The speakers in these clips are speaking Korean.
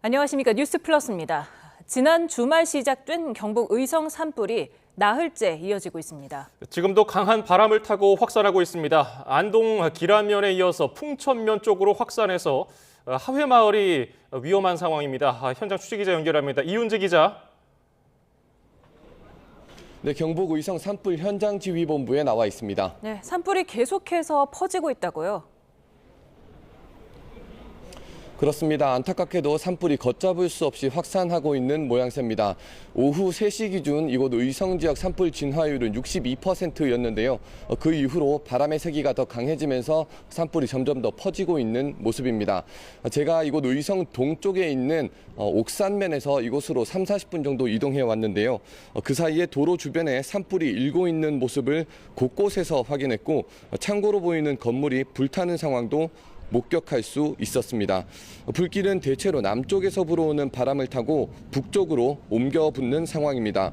안녕하십니까. 뉴스플러스입니다. 지난 주말 시작된 경북 의성 산불이 나흘째 이어지고 있습니다. 지금도 강한 바람을 타고 확산하고 있습니다. 안동 기란면에 이어서 풍천면 쪽으로 확산해서 하회마을이 위험한 상황입니다. 현장 취재기자 연결합니다. 이윤재 기자. 네, 경북 의성 산불 현장지휘본부에 나와 있습니다. 네, 산불이 계속해서 퍼지고 있다고요? 그렇습니다. 안타깝게도 산불이 걷잡을 수 없이 확산하고 있는 모양새입니다. 오후 3시 기준 이곳 의성 지역 산불 진화율은 62%였는데요. 그 이후로 바람의 세기가 더 강해지면서 산불이 점점 더 퍼지고 있는 모습입니다. 제가 이곳 의성 동쪽에 있는 옥산면에서 이곳으로 30-40분 정도 이동해 왔는데요. 그 사이에 도로 주변에 산불이 일고 있는 모습을 곳곳에서 확인했고, 창고로 보이는 건물이 불타는 상황도 목격할 수 있었습니다. 불길은 대체로 남쪽에서 불어오는 바람을 타고 북쪽으로 옮겨 붙는 상황입니다.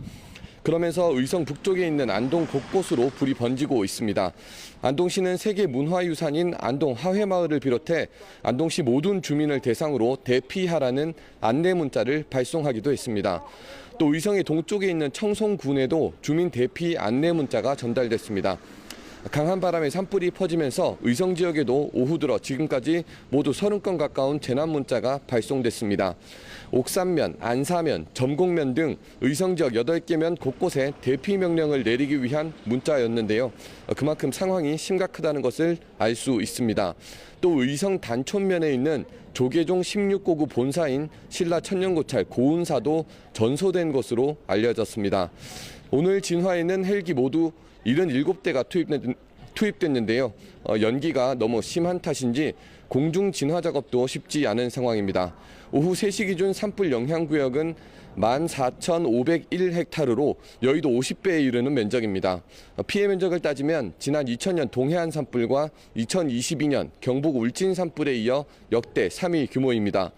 그러면서 의성 북쪽에 있는 안동 곳곳으로 불이 번지고 있습니다. 안동시는 세계 문화유산인 안동 하회마을을 비롯해 안동시 모든 주민을 대상으로 대피하라는 안내 문자를 발송하기도 했습니다. 또 의성의 동쪽에 있는 청송군에도 주민 대피 안내 문자가 전달됐습니다. 강한 바람에 산불이 퍼지면서 의성 지역에도 오후 들어 지금까지 모두 30건 가까운 재난 문자가 발송됐습니다. 옥산면, 안사면, 점곡면 등 의성 지역 8개면 곳곳에 대피 명령을 내리기 위한 문자였는데요. 그만큼 상황이 심각하다는 것을 알 수 있습니다. 또 의성 단촌면에 있는 조계종 16고구 본사인 신라 천년고찰 고운사도 전소된 것으로 알려졌습니다. 오늘 진화에는 헬기 모두 77대가 투입됐는데요. 연기가 너무 심한 탓인지 공중 진화 작업도 쉽지 않은 상황입니다. 오후 3시 기준 산불 영향구역은 14,501헥타르로 여의도 50배에 이르는 면적입니다. 피해 면적을 따지면 지난 2000년 동해안 산불과 2022년 경북 울진 산불에 이어 역대 3위 규모입니다.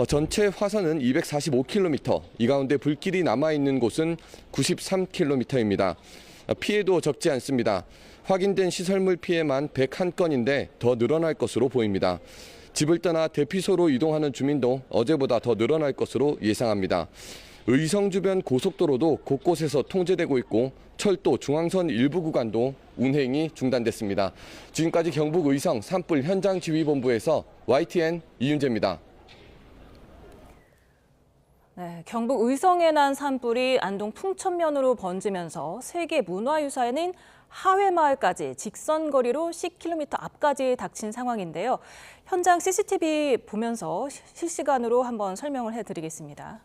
전체 화선은 245km, 이 가운데 불길이 남아있는 곳은 93km입니다. 피해도 적지 않습니다. 확인된 시설물 피해만 101건인데 더 늘어날 것으로 보입니다. 집을 떠나 대피소로 이동하는 주민도 어제보다 더 늘어날 것으로 예상합니다. 의성 주변 고속도로도 곳곳에서 통제되고 있고 철도 중앙선 일부 구간도 운행이 중단됐습니다. 지금까지 경북 의성 산불 현장지휘본부에서 YTN 이윤재입니다. 네, 경북 의성에 난 산불이 안동 풍천면으로 번지면서 세계 문화유산인 하회마을까지 직선거리로 10km 앞까지 닥친 상황인데요. 현장 CCTV 보면서 실시간으로 한번 설명을 해드리겠습니다.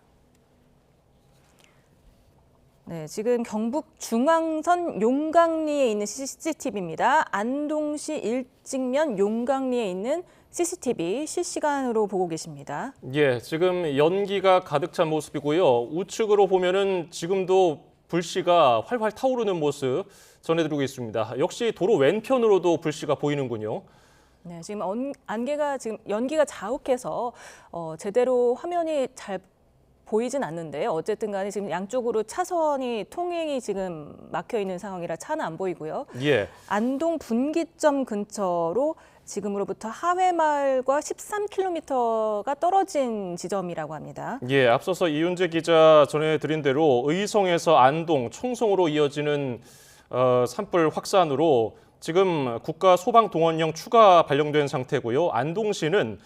네, 지금 경북 중앙선 용강리에 있는 CCTV입니다. 안동시 일직면 용강리에 있는 CCTV 실시간으로 보고 계십니다. 예, 지금 연기가 가득 찬 모습이고요. 우측으로 보면은 지금도 불씨가 활활 타오르는 모습 전해드리고 있습니다. 역시 도로 왼편으로도 불씨가 보이는군요. 네, 지금 연기가 자욱해서 제대로 화면이 잘 보이진 않는데요. 어쨌든 간에 지금 양쪽으로 차선이 통행이 지금 막혀 있는 상황이라 차는 안 보이고요. 예. 안동 분기점 근처로 지금으로부터 하회마을과 13km가 떨어진 지점이라고 합니다. 예, 앞서서 이윤재 기자 전해드린 대로 의성에서 안동, 청송으로 이어지는 산불 확산으로 지금 국가소방동원령 추가 발령된 상태고요. 안동시는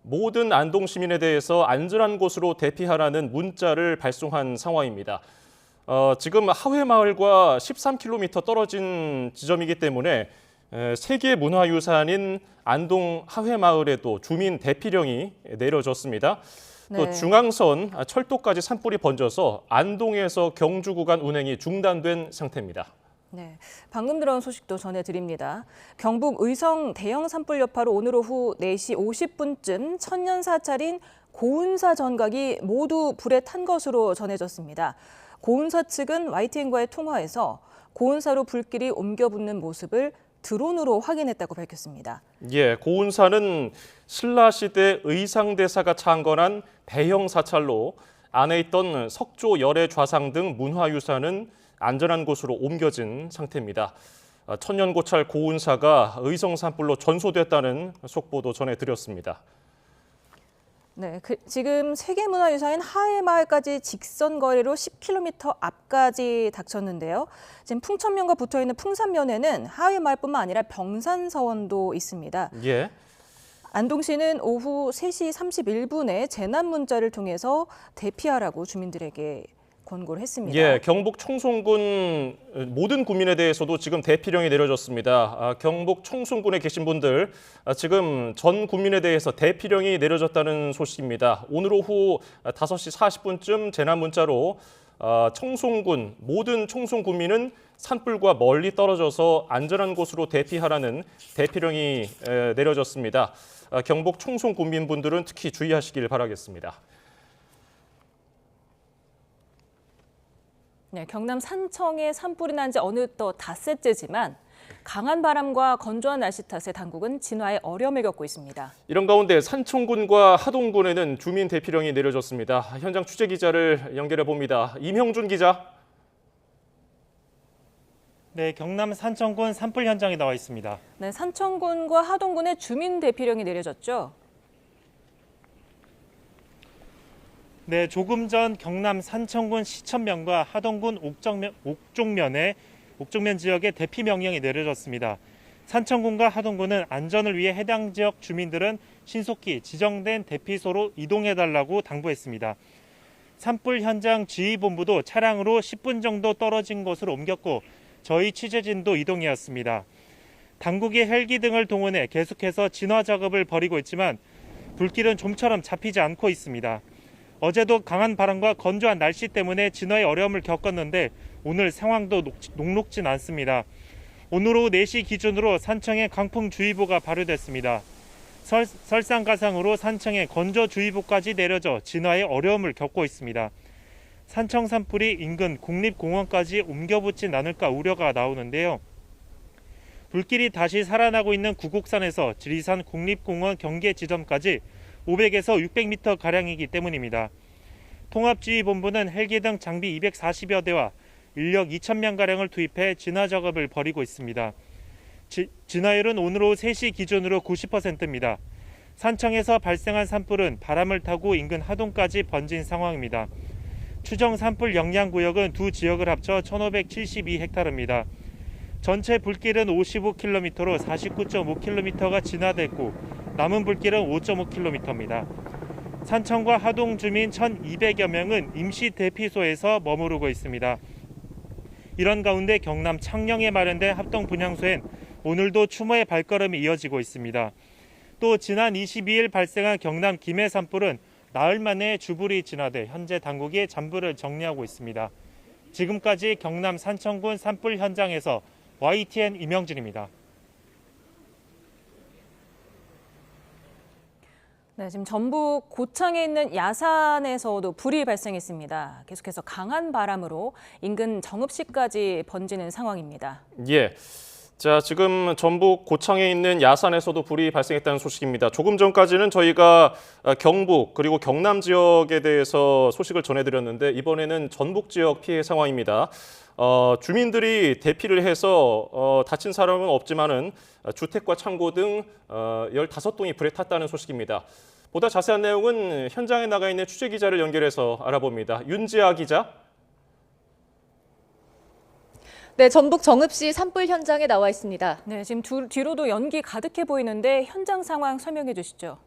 모든 안동 시민에 대해서 안전한 곳으로 대피하라는 문자를 발송한 상황입니다. 지금 하회마을과 13km 떨어진 지점이기 때문에 세계 문화유산인 안동 하회마을에도 주민 대피령이 내려졌습니다. 또 네. 중앙선 철도까지 산불이 번져서 안동에서 경주 구간 운행이 중단된 상태입니다. 네, 방금 들어온 소식도 전해드립니다. 경북 의성 대형 산불 여파로 오늘 오후 4시 50분쯤 천년사찰인 고운사 전각이 모두 불에 탄 것으로 전해졌습니다. 고운사 측은 YTN과의 통화에서 고운사로 불길이 옮겨 붙는 모습을 드론으로 확인했다고 밝혔습니다. 예, 고운사는 신라시대 의상대사가 창건한 대형 사찰로 안에 있던 석조, 열애, 좌상 등 문화유산은 안전한 곳으로 옮겨진 상태입니다. 천년고찰 고운사가 의성 산불로 전소됐다는 속보도 전해드렸습니다. 네, 지금 세계문화유산인 하회마을까지 직선 거리로 10km 앞까지 닥쳤는데요. 지금 풍천면과 붙어있는 풍산면에는 하회마을뿐만 아니라 병산서원도 있습니다. 예. 안동시는 오후 3시 31분에 재난 문자를 통해서 대피하라고 주민들에게 권고를 했습니다. 예, 경북 청송군 모든 구민에 대해서도 지금 대피령이 내려졌습니다. 경북 청송군에 계신 분들 지금 전 구민에 대해서 대피령이 내려졌다는 소식입니다. 오늘 오후 5시 40분쯤 재난 문자로 청송군 모든 청송 구민은 산불과 멀리 떨어져서 안전한 곳으로 대피하라는 대피령이 내려졌습니다. 경북 청송 구민분들은 특히 주의하시길 바라겠습니다. 네, 경남 산청에 산불이 난 지 어느덧 닷새째지만 강한 바람과 건조한 날씨 탓에 당국은 진화에 어려움을 겪고 있습니다. 이런 가운데 산청군과 하동군에는 주민 대피령이 내려졌습니다. 현장 취재 기자를 연결해 봅니다. 임형준 기자. 네, 경남 산청군 산불 현장에 나와 있습니다. 네, 산청군과 하동군에 주민 대피령이 내려졌죠. 네, 조금 전 경남 산청군 시천면과 하동군 옥종면 지역에 대피 명령이 내려졌습니다. 산청군과 하동군은 안전을 위해 해당 지역 주민들은 신속히 지정된 대피소로 이동해달라고 당부했습니다. 산불 현장 지휘본부도 차량으로 10분 정도 떨어진 곳으로 옮겼고 저희 취재진도 이동해왔습니다. 당국이 헬기 등을 동원해 계속해서 진화 작업을 벌이고 있지만 불길은 좀처럼 잡히지 않고 있습니다. 어제도 강한 바람과 건조한 날씨 때문에 진화에 어려움을 겪었는데 오늘 상황도 녹록진 않습니다. 오늘 오후 4시 기준으로 산청에 강풍주의보가 발효됐습니다. 설상가상으로 산청에 건조주의보까지 내려져 진화에 어려움을 겪고 있습니다. 산청 산불이 인근 국립공원까지 옮겨붙진 않을까 우려가 나오는데요. 불길이 다시 살아나고 있는 구곡산에서 지리산 국립공원 경계 지점까지 500에서 600m가량이기 때문입니다. 통합지휘본부는 헬기 등 장비 240여 대와 인력 2,000명가량을 투입해 진화 작업을 벌이고 있습니다. 진화율은 오늘 오후 3시 기준으로 90%입니다. 산청에서 발생한 산불은 바람을 타고 인근 하동까지 번진 상황입니다. 추정 산불 영향구역은 두 지역을 합쳐 1,572헥타르입니다. 전체 불길은 55km로 49.5km가 진화됐고 남은 불길은 5.5km입니다. 산청과 하동 주민 1,200여 명은 임시 대피소에서 머무르고 있습니다. 이런 가운데 경남 창녕에 마련된 합동 분향소엔 오늘도 추모의 발걸음이 이어지고 있습니다. 또 지난 22일 발생한 경남 김해 산불은 나흘 만에 주불이 진화돼 현재 당국이 잔불을 정리하고 있습니다. 지금까지 경남 산청군 산불 현장에서 YTN 임영준입니다. 네, 지금 전북 고창에 있는 야산에서도 불이 발생했습니다. 계속해서 강한 바람으로 인근 정읍시까지 번지는 상황입니다. 예. 자, 지금 전북 고창에 있는 야산에서도 불이 발생했다는 소식입니다. 조금 전까지는 저희가 경북 그리고 경남 지역에 대해서 소식을 전해드렸는데 이번에는 전북 지역 피해 상황입니다. 주민들이 대피를 해서 다친 사람은 없지만은 주택과 창고 등 15동이 불에 탔다는 소식입니다. 보다 자세한 내용은 현장에 나가 있는 취재 기자를 연결해서 알아봅니다. 윤지아 기자. 네, 전북 정읍시 산불 현장에 나와 있습니다. 네, 지금 뒤로도 연기 가득해 보이는데 현장 상황 설명해 주시죠.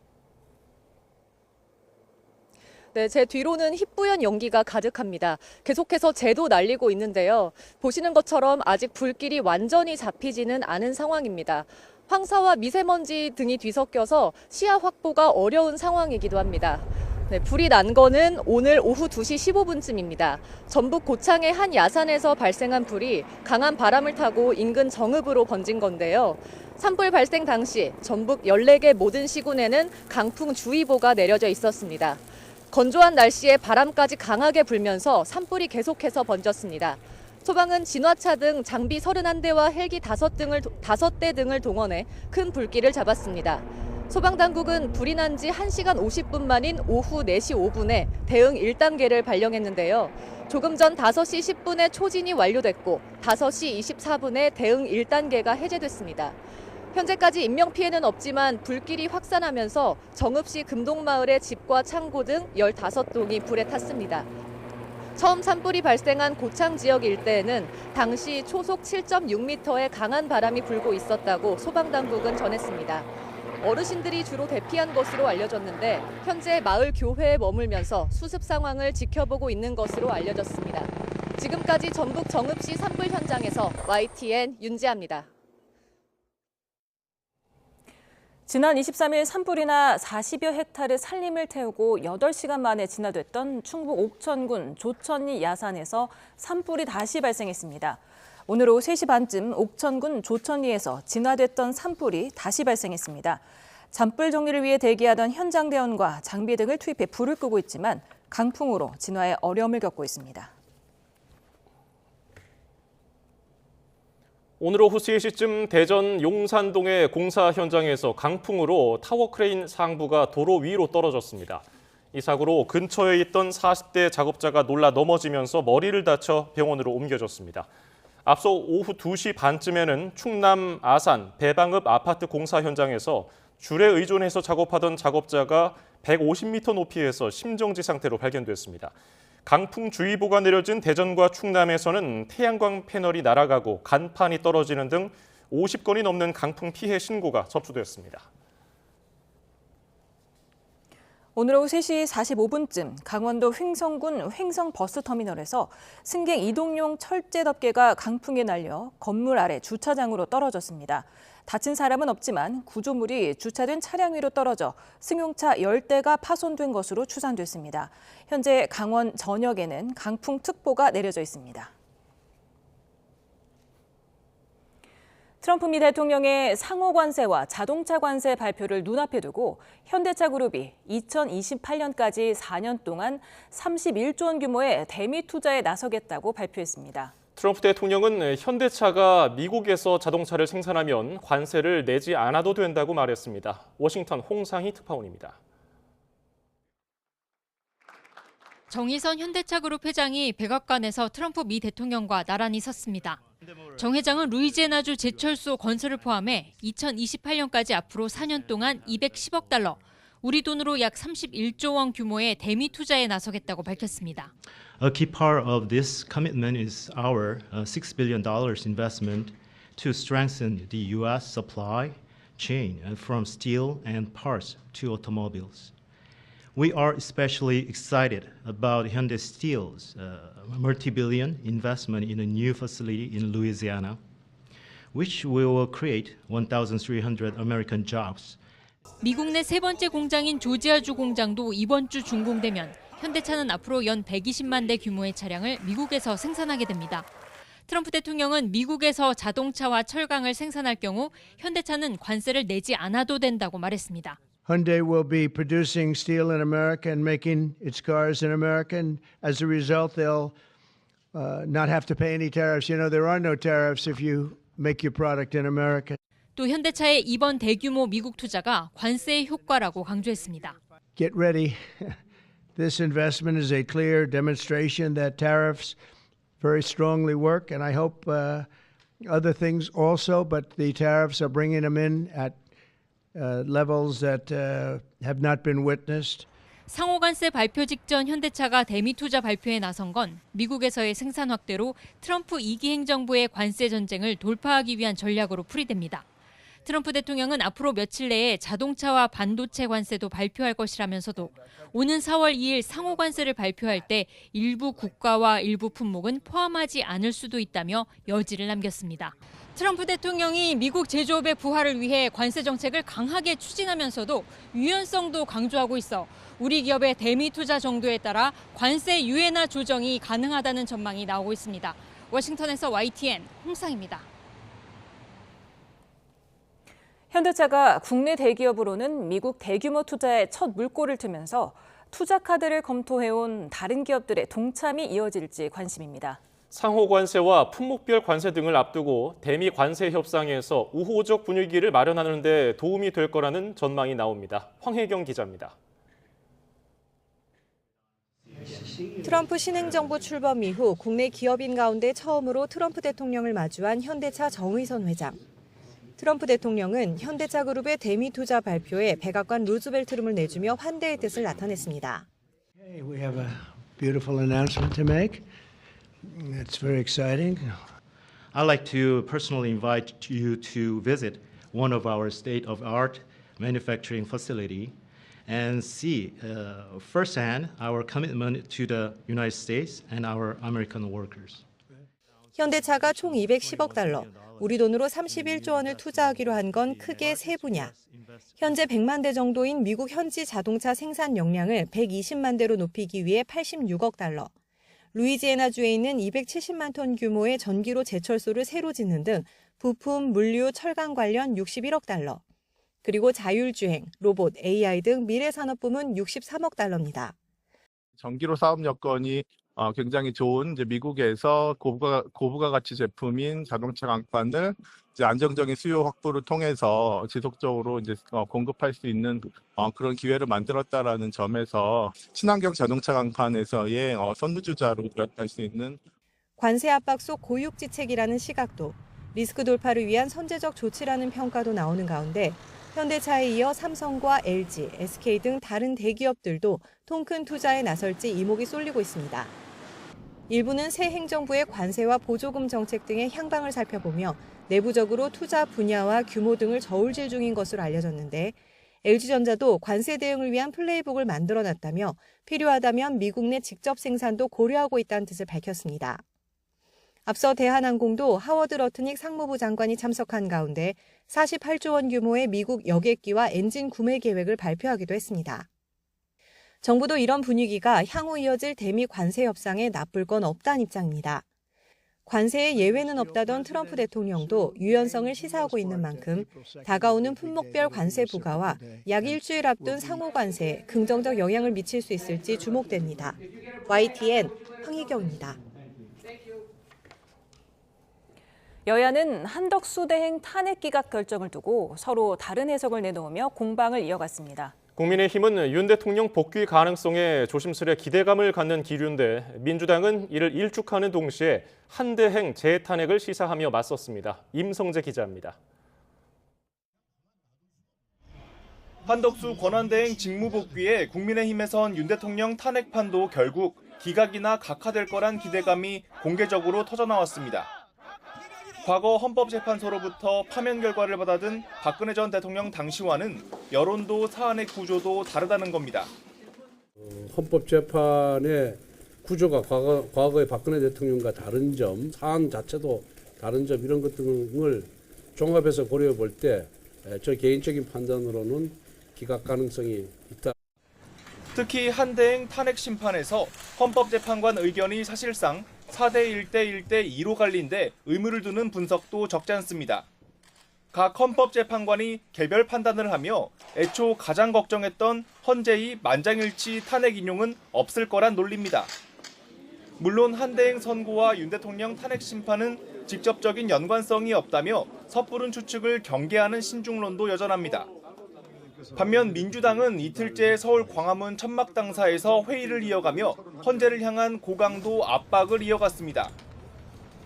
네, 제 뒤로는 희뿌연 연기가 가득합니다. 계속해서 재도 날리고 있는데요. 보시는 것처럼 아직 불길이 완전히 잡히지는 않은 상황입니다. 황사와 미세먼지 등이 뒤섞여서 시야 확보가 어려운 상황이기도 합니다. 네, 불이 난 거는 오늘 오후 2시 15분쯤입니다. 전북 고창의 한 야산에서 발생한 불이 강한 바람을 타고 인근 정읍으로 번진 건데요. 산불 발생 당시 전북 14개 모든 시군에는 강풍주의보가 내려져 있었습니다. 건조한 날씨에 바람까지 강하게 불면서 산불이 계속해서 번졌습니다. 소방은 진화차 등 장비 31대와 헬기 5대 등을 동원해 큰 불길을 잡았습니다. 소방당국은 불이 난 지 1시간 50분 만인 오후 4시 5분에 대응 1단계를 발령했는데요. 조금 전 5시 10분에 초진이 완료됐고 5시 24분에 대응 1단계가 해제됐습니다. 현재까지 인명피해는 없지만 불길이 확산하면서 정읍시 금동마을의 집과 창고 등 15동이 불에 탔습니다. 처음 산불이 발생한 고창 지역 일대에는 당시 초속 7.6m의 강한 바람이 불고 있었다고 소방당국은 전했습니다. 어르신들이 주로 대피한 것으로 알려졌는데 현재 마을 교회에 머물면서 수습 상황을 지켜보고 있는 것으로 알려졌습니다. 지금까지 전북 정읍시 산불 현장에서 YTN 윤지아입니다. 지난 23일 산불이나 40여 헥타르 산림을 태우고 8시간 만에 진화됐던 충북 옥천군 조천리 야산에서 산불이 다시 발생했습니다. 오늘 오후 3시 반쯤 옥천군 조천리에서 진화됐던 산불이 다시 발생했습니다. 잔불 정리를 위해 대기하던 현장 대원과 장비 등을 투입해 불을 끄고 있지만 강풍으로 진화에 어려움을 겪고 있습니다. 오늘 오후 3시쯤 대전 용산동의 공사 현장에서 강풍으로 타워 크레인 상부가 도로 위로 떨어졌습니다. 이 사고로 근처에 있던 40대 작업자가 놀라 넘어지면서 머리를 다쳐 병원으로 옮겨졌습니다. 앞서 오후 2시 반쯤에는 충남 아산 배방읍 아파트 공사 현장에서 줄에 의존해서 작업하던 작업자가 150m 높이에서 심정지 상태로 발견됐습니다. 강풍주의보가 내려진 대전과 충남에서는 태양광 패널이 날아가고 간판이 떨어지는 등 50건이 넘는 강풍 피해 신고가 접수됐습니다. 오늘 오후 3시 45분쯤 강원도 횡성군 횡성버스터미널에서 승객 이동용 철제 덮개가 강풍에 날려 건물 아래 주차장으로 떨어졌습니다. 다친 사람은 없지만 구조물이 주차된 차량 위로 떨어져 승용차 10대가 파손된 것으로 추산됐습니다. 현재 강원 전역에는 강풍특보가 내려져 있습니다. 트럼프 미 대통령의 상호 관세와 자동차 관세 발표를 눈앞에 두고 현대차 그룹이 2028년까지 4년 동안 31조 원 규모의 대미 투자에 나서겠다고 발표했습니다. 트럼프 대통령은 현대차가 미국에서 자동차를 생산하면 관세를 내지 않아도 된다고 말했습니다. 워싱턴 홍상희 특파원입니다. 정의선 현대차그룹 회장이 백악관에서 트럼프 미 대통령과 나란히 섰습니다. 정 회장은 루이지애나주 제철소 건설을 포함해 2028년까지 앞으로 4년 동안 210억 달러, 우리 돈으로 약 31조 원 규모의 대미 투자에 나서겠다고 밝혔습니다. A key part of this commitment is our $6 billion investment to strengthen the U.S. supply chain from steel and parts to automobiles. We are especially excited about Hyundai Steel's multi-billion investment in a new facility in Louisiana, which will create 1,300 American jobs. 미국 내 세 번째 공장인 조지아주 공장도 이번 주 준공되면 현대차는 앞으로 연 120만 대 규모의 차량을 미국에서 생산하게 됩니다. 트럼프 대통령은 미국에서 자동차와 철강을 생산할 경우 현대차는 관세를 내지 않아도 된다고 말했습니다. Hyundai will be producing steel in America and making its cars in America, and as a result, they'll not have to pay any tariffs. You know, there are no tariffs if you make your product in America. 또 현대차의 이번 대규모 미국 투자가 관세의 효과라고 강조했습니다. Get ready. This investment is a clear demonstration that tariffs very strongly work, and I hope other things also, but the tariffs are bringing them in at levels that have not been witnessed. 상호관세 발표 직전 현대차가 대미 투자 발표에 나선 건 미국에서의 생산 확대로 트럼프 2기 행정부의 관세 전쟁을 돌파하기 위한 전략으로 풀이됩니다. 트럼프 대통령은 앞으로 며칠 내에 자동차와 반도체 관세도 발표할 것이라면서도 오는 4월 2일 상호관세를 발표할 때 일부 국가와 일부 품목은 포함하지 않을 수도 있다며 여지를 남겼습니다. 트럼프 대통령이 미국 제조업의 부활을 위해 관세 정책을 강하게 추진하면서도 유연성도 강조하고 있어 우리 기업의 대미 투자 정도에 따라 관세 유예나 조정이 가능하다는 전망이 나오고 있습니다. 워싱턴에서 YTN 홍상입니다. 현대차가 국내 대기업으로는 미국 대규모 투자에 첫 물꼬를 트면서 투자 카드를 검토해온 다른 기업들의 동참이 이어질지 관심입니다. 상호 관세와 품목별 관세 등을 앞두고 대미 관세 협상에서 우호적 분위기를 마련하는 데 도움이 될 거라는 전망이 나옵니다. 황혜경 기자입니다. 트럼프 신행정부 출범 이후 국내 기업인 가운데 처음으로 트럼프 대통령을 마주한 현대차 정의선 회장. 트럼프 대통령은 현대차 그룹의 대미 투자 발표에 백악관 루즈벨트룸을 내주며 환대의 뜻을 나타냈습니다. Hey, we have a beautiful announcement to make. It's very exciting. I'd like to personally invite you to visit one of our state-of-the-art manufacturing facility and see firsthand our commitment to the United States and our American workers. 현대차가 총 210억 달러, 우리 돈으로 31조 원을 투자하기로 한 건 크게 세 분야. 현재 100만 대 정도인 미국 현지 자동차 생산 역량을 120만 대로 높이기 위해 86억 달러. 루이지애나주에 있는 270만 톤 규모의 전기로 제철소를 새로 짓는 등 부품, 물류, 철강 관련 61억 달러. 그리고 자율주행, 로봇, AI 등 미래산업 부문 63억 달러입니다. 전기로 사업 여건이 굉장히 좋은 이제 미국에서 고부가 가치 제품인 자동차 강판을 이제 안정적인 수요 확보를 통해서 지속적으로 이제 공급할 수 있는 그런 기회를 만들었다라는 점에서 친환경 자동차 강판에서의 선두주자로 들어갈 수 있는 관세 압박 속 고육지책이라는 시각도, 리스크 돌파를 위한 선제적 조치라는 평가도 나오는 가운데 현대차에 이어 삼성과 LG, SK 등 다른 대기업들도 통큰 투자에 나설지 이목이 쏠리고 있습니다. 일부는 새 행정부의 관세와 보조금 정책 등의 향방을 살펴보며 내부적으로 투자 분야와 규모 등을 저울질 중인 것으로 알려졌는데 LG전자도 관세 대응을 위한 플레이북을 만들어놨다며 필요하다면 미국 내 직접 생산도 고려하고 있다는 뜻을 밝혔습니다. 앞서 대한항공도 하워드 러트닉 상무부 장관이 참석한 가운데 48조 원 규모의 미국 여객기와 엔진 구매 계획을 발표하기도 했습니다. 정부도 이런 분위기가 향후 이어질 대미 관세 협상에 나쁠 건 없다는 입장입니다. 관세에 예외는 없다던 트럼프 대통령도 유연성을 시사하고 있는 만큼 다가오는 품목별 관세 부과와 약 일주일 앞둔 상호 관세에 긍정적 영향을 미칠 수 있을지 주목됩니다. YTN 황희경입니다. 여야는 한덕수 대행 탄핵 기각 결정을 두고 서로 다른 해석을 내놓으며 공방을 이어갔습니다. 국민의힘은 윤 대통령 복귀 가능성에 조심스레 기대감을 갖는 기류인데 민주당은 이를 일축하는 동시에 한 대행 재탄핵을 시사하며 맞섰습니다. 임성재 기자입니다. 한덕수 권한대행 직무복귀에 국민의힘에선 윤 대통령 탄핵판도 결국 기각이나 각하될 거란 기대감이 공개적으로 터져나왔습니다. 과거 헌법재판소로부터 파면 결과를 받아든 박근혜 전 대통령 당시와는 여론도 사안의 구조도 다르다는 겁니다. 헌법재판의 구조가 과거의 박근혜 대통령과 다른 점, 사안 자체도 다른 점 이런 것 등을 종합해서 고려해 볼 때 저 개인적인 판단으로는 기각 가능성이 있다. 특히 한대행 탄핵 심판에서 헌법재판관 의견이 사실상 4대 1대 1대 2로 갈린데 의무를 두는 분석도 적지 않습니다. 각 헌법재판관이 개별 판단을 하며 애초 가장 걱정했던 헌재의 만장일치 탄핵 인용은 없을 거란 논리입니다. 물론 한대행 선고와 윤 대통령 탄핵 심판은 직접적인 연관성이 없다며 섣부른 추측을 경계하는 신중론도 여전합니다. 반면 민주당은 이틀째 서울 광화문 천막당사에서 회의를 이어가며 헌재를 향한 고강도 압박을 이어갔습니다.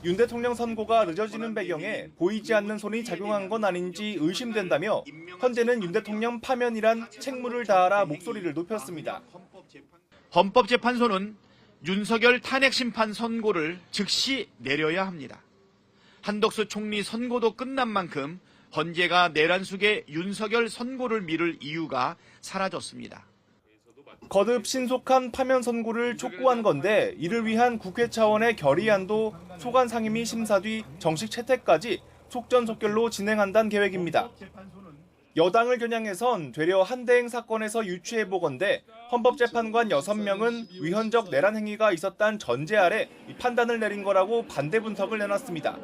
윤 대통령 선고가 늦어지는 배경에 보이지 않는 손이 작용한 건 아닌지 의심된다며 헌재는 윤 대통령 파면이란 책무를 다하라 목소리를 높였습니다. 헌법재판소는 윤석열 탄핵심판 선고를 즉시 내려야 합니다. 한덕수 총리 선고도 끝난 만큼 헌재가 내란 속에 윤석열 선고를 미룰 이유가 사라졌습니다. 거듭 신속한 파면 선고를 촉구한 건데 이를 위한 국회 차원의 결의안도 소관 상임위 심사 뒤 정식 채택까지 속전속결로 진행한다는 계획입니다. 여당을 겨냥해선 되려 한대행 사건에서 유추해보건대 헌법재판관 6명은 위헌적 내란 행위가 있었다는 전제 아래 판단을 내린 거라고 반대 분석을 내놨습니다.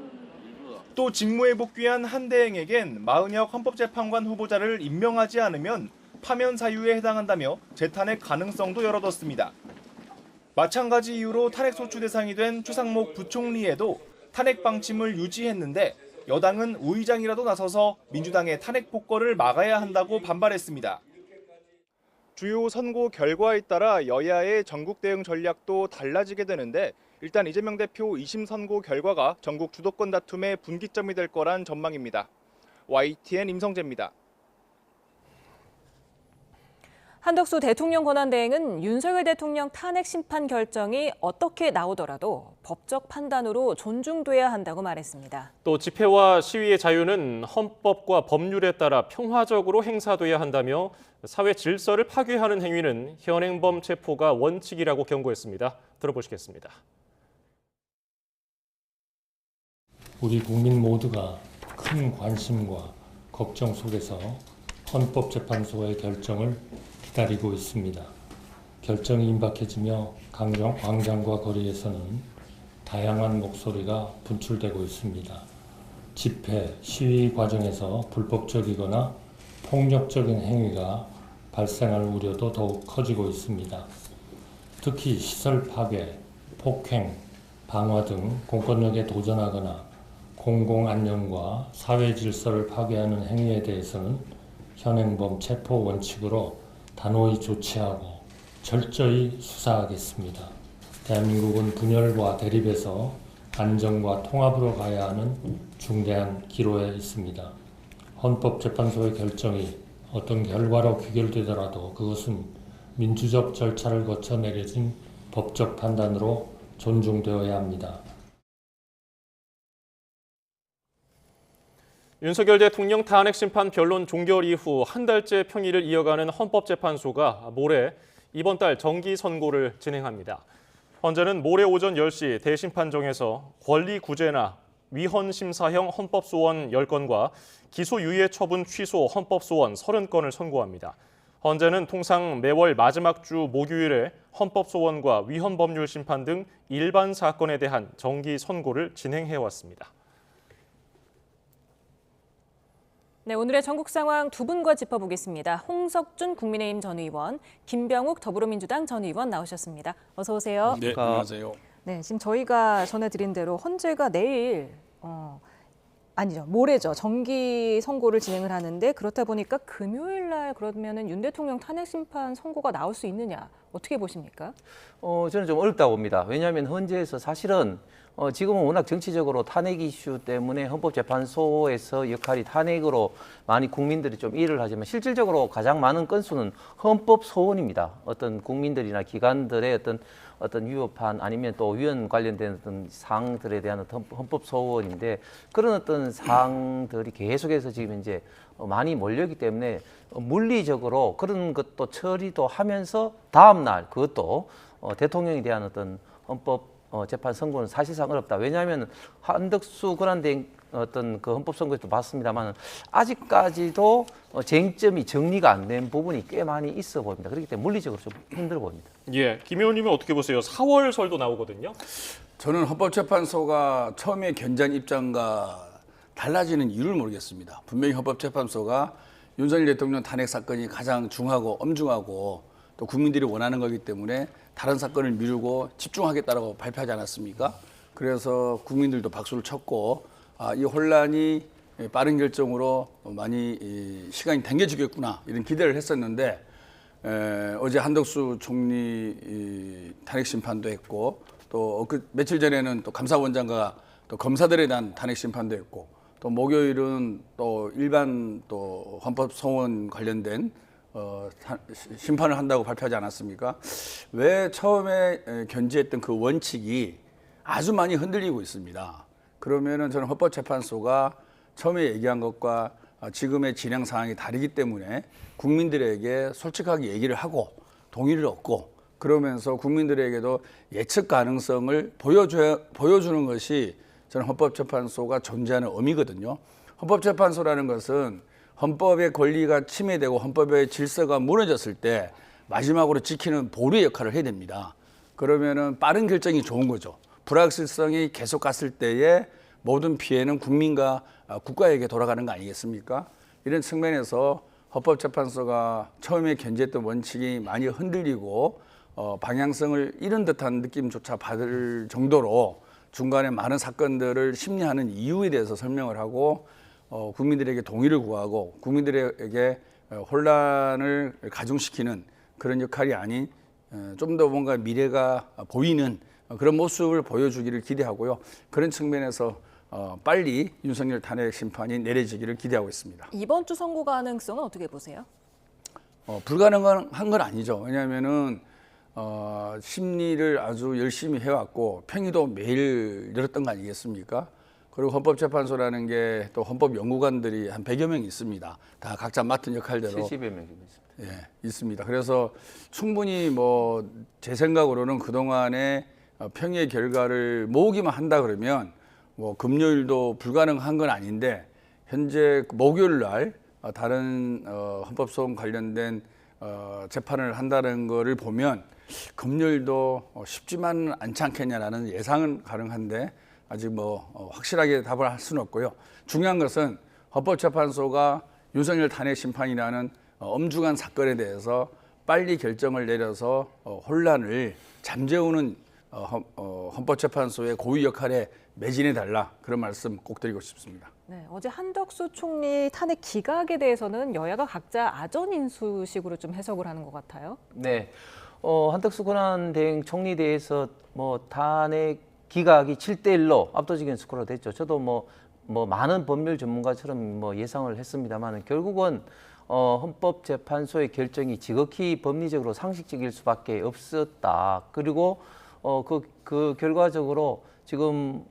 또 직무에 복귀한 한대행에겐 마은혁 헌법재판관 후보자를 임명하지 않으면 파면 사유에 해당한다며 재탄핵 가능성도 열어뒀습니다. 마찬가지 이유로 탄핵 소추 대상이 된 추상목 부총리에도 탄핵 방침을 유지했는데 여당은 우의장이라도 나서서 민주당의 탄핵 폭거를 막아야 한다고 반발했습니다. 주요 선고 결과에 따라 여야의 전국 대응 전략도 달라지게 되는데 일단 이재명 대표 2심 선고 결과가 전국 주도권 다툼의 분기점이 될 거란 전망입니다. YTN 임성재입니다. 한덕수 대통령 권한대행은 윤석열 대통령 탄핵 심판 결정이 어떻게 나오더라도 법적 판단으로 존중돼야 한다고 말했습니다. 또 집회와 시위의 자유는 헌법과 법률에 따라 평화적으로 행사돼야 한다며 사회 질서를 파괴하는 행위는 현행범 체포가 원칙이라고 경고했습니다. 들어보시겠습니다. 우리 국민 모두가 큰 관심과 걱정 속에서 헌법재판소의 결정을 기다리고 있습니다. 결정이 임박해지며 광장과 거리에서는 다양한 목소리가 분출되고 있습니다. 집회, 시위 과정에서 불법적이거나 폭력적인 행위가 발생할 우려도 더욱 커지고 있습니다. 특히 시설 파괴, 폭행, 방화 등 공권력에 도전하거나 공공안녕과 사회 질서를 파괴하는 행위에 대해서는 현행범 체포 원칙으로 단호히 조치하고 철저히 수사하겠습니다. 대한민국은 분열과 대립에서 안정과 통합으로 가야 하는 중대한 기로에 있습니다. 헌법재판소의 결정이 어떤 결과로 귀결되더라도 그것은 민주적 절차를 거쳐 내려진 법적 판단으로 존중되어야 합니다. 윤석열 대통령 탄핵 심판 변론 종결 이후 한 달째 평일을 이어가는 헌법재판소가 모레 이번 달 정기 선고를 진행합니다. 헌재는 모레 오전 10시 대심판정에서 권리구제나 위헌심사형 헌법소원 10건과 기소유예 처분 취소 헌법소원 30건을 선고합니다. 헌재는 통상 매월 마지막 주 목요일에 헌법소원과 위헌법률 심판 등 일반 사건에 대한 정기 선고를 진행해왔습니다. 네, 오늘의 전국 상황 두 분과 짚어보겠습니다. 홍석준 국민의힘 전 의원, 김병욱 더불어민주당 전 의원 나오셨습니다. 어서 오세요. 네, 안녕하세요. 네, 지금 저희가 전해드린 대로 헌재가 내일, 모레죠. 정기 선고를 진행을 하는데 그렇다 보니까 금요일 날 그러면은 윤 대통령 탄핵 심판 선고가 나올 수 있느냐 어떻게 보십니까? 저는 좀 어렵다고 봅니다. 왜냐하면 헌재에서 사실은 지금은 워낙 정치적으로 탄핵 이슈 때문에 헌법재판소에서 역할이 탄핵으로 많이 국민들이 좀 일을 하지만 실질적으로 가장 많은 건수는 헌법소원입니다. 어떤 국민들이나 기관들의 어떤 위법한 아니면 또 위헌 관련된 어떤 사항들에 대한 어떤 헌법소원인데 그런 어떤 사항들이 계속해서 지금 이제 많이 몰려있기 때문에 물리적으로 그런 것도 처리도 하면서 다음날 그것도 대통령에 대한 어떤 헌법 재판 선고는 사실상 어렵다. 왜냐하면 한덕수 권한대행 어떤 그 헌법 선고에도 봤습니다만 아직까지도 쟁점이 정리가 안 된 부분이 꽤 많이 있어 보입니다. 그렇기 때문에 물리적으로 좀 힘들어 보입니다. 예, 김 의원님은 어떻게 보세요? 4월설도 나오거든요. 저는 헌법재판소가 처음에 견지한 입장과 달라지는 이유를 모르겠습니다. 분명히 헌법재판소가 윤석열 대통령 탄핵 사건이 가장 중하고 엄중하고 또 국민들이 원하는 거기 때문에 다른 사건을 미루고 집중하겠다라고 발표하지 않았습니까? 그래서 국민들도 박수를 쳤고 이 혼란이 빠른 결정으로 많이 시간이 당겨지겠구나 이런 기대를 했었는데 어제 한덕수 총리 탄핵 심판도 했고 또 며칠 전에는 또 감사원장과 또 검사들에 대한 탄핵 심판도 했고 또 목요일은 또 일반 또 헌법 소원 관련된 심판을 한다고 발표하지 않았습니까? 왜 처음에 견지했던 그 원칙이 아주 많이 흔들리고 있습니다. 그러면은 저는 헌법재판소가 처음에 얘기한 것과 지금의 진행 상황이 다르기 때문에 국민들에게 솔직하게 얘기를 하고 동의를 얻고 그러면서 국민들에게도 예측 가능성을 보여주는 것이 저는 헌법재판소가 존재하는 의미거든요. 헌법재판소라는 것은 헌법의 권리가 침해되고 헌법의 질서가 무너졌을 때 마지막으로 지키는 보루의 역할을 해야 됩니다. 그러면은 빠른 결정이 좋은 거죠. 불확실성이 계속 갔을 때에 모든 피해는 국민과 국가에게 돌아가는 거 아니겠습니까? 이런 측면에서 헌법재판소가 처음에 견지했던 원칙이 많이 흔들리고 방향성을 잃은 듯한 느낌조차 받을 정도로 중간에 많은 사건들을 심리하는 이유에 대해서 설명을 하고 국민들에게 동의를 구하고 국민들에게 혼란을 가중시키는 그런 역할이 아닌 좀 더 뭔가 미래가 보이는 그런 모습을 보여주기를 기대하고요. 그런 측면에서 빨리 윤석열 탄핵 심판이 내려지기를 기대하고 있습니다. 이번 주 선고 가능성은 어떻게 보세요? 불가능한 건 아니죠. 왜냐하면은 심리를 아주 열심히 해왔고 평의도 매일 열었던 거 아니겠습니까? 그리고 헌법재판소라는 게 또 헌법연구관들이 한 100여 명 있습니다. 다 각자 맡은 역할대로 70여 명 있습니다. 예, 있습니다. 그래서 충분히 뭐 제 생각으로는 그동안의 평의의 결과를 모으기만 한다 그러면 뭐 금요일도 불가능한 건 아닌데 현재 목요일 날 다른 헌법소원 관련된 재판을 한다는 거를 보면 금요일도 쉽지만은 않지 않겠냐라는 예상은 가능한데 아직 뭐 확실하게 답을 할 수는 없고요. 중요한 것은 헌법재판소가 윤석열 탄핵 심판이라는 엄중한 사건에 대해서 빨리 결정을 내려서 혼란을 잠재우는 헌법재판소의 고유 역할에 매진해달라 그런 말씀 꼭 드리고 싶습니다. 네, 어제 한덕수 총리 탄핵 기각에 대해서는 여야가 각자 아전인수식으로 좀 해석을 하는 것 같아요. 네, 한덕수 권한대행 총리 대해서 뭐 탄핵 기각이 7대1로 압도적인 스코어로 됐죠. 저도 뭐 많은 법률 전문가처럼 뭐 예상을 했습니다만 결국은 헌법재판소의 결정이 지극히 법리적으로 상식적일 수밖에 없었다. 그리고 그 결과적으로 지금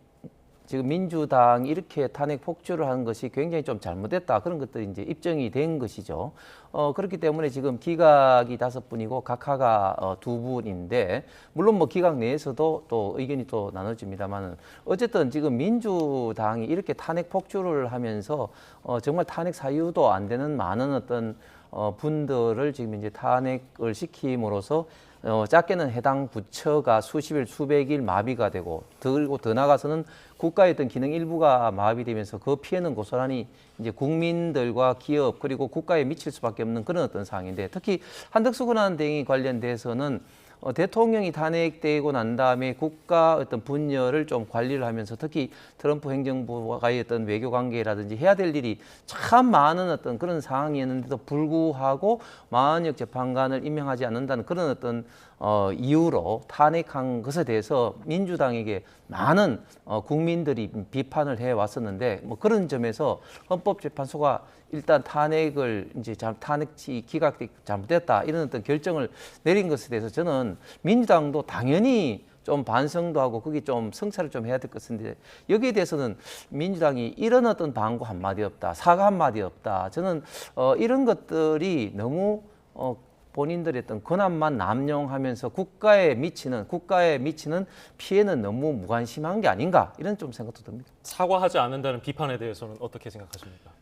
민주당이 이렇게 탄핵 폭주를 하는 것이 굉장히 좀 잘못됐다. 그런 것들이 이제 입증이 된 것이죠. 그렇기 때문에 지금 기각이 5분이고 각하가 2분인데 물론 뭐 기각 내에서도 또 의견이 또 나눠집니다만은 어쨌든 지금 민주당이 이렇게 탄핵 폭주를 하면서 정말 탄핵 사유도 안 되는 많은 어떤 분들을 지금 이제 탄핵을 시킴으로써 작게는 해당 부처가 수십일, 수백일 마비가 되고 그리고 더 나아가서는 국가의 어떤 기능 일부가 마비되면서 그 피해는 고스란히 이제 국민들과 기업 그리고 국가에 미칠 수밖에 없는 그런 어떤 상황인데 특히 한덕수 권한대행이 관련돼서는 대통령이 탄핵되고 난 다음에 국가 어떤 분열을 좀 관리를 하면서 특히 트럼프 행정부와의 어떤 외교 관계라든지 해야 될 일이 참 많은 어떤 그런 상황이었는데도 불구하고 마흔역 재판관을 임명하지 않는다는 그런 어떤 이유로 탄핵한 것에 대해서 민주당에게 많은 국민들이 비판을 해 왔었는데 뭐 그런 점에서 헌법재판소가 일단 탄핵을 이제 탄핵 기각이 잘못됐다 이런 어떤 결정을 내린 것에 대해서 저는 민주당도 당연히 좀 반성도 하고 거기 좀 성찰을 좀 해야 될 것 같은데 여기에 대해서는 민주당이 이런 어떤 방구 한마디 없다, 사과 한마디 없다. 저는 이런 것들이 너무 본인들의 어떤 권한만 남용하면서 국가에 미치는 피해는 너무 무관심한 게 아닌가 이런 좀 생각도 듭니다. 사과하지 않는다는 비판에 대해서는 어떻게 생각하십니까?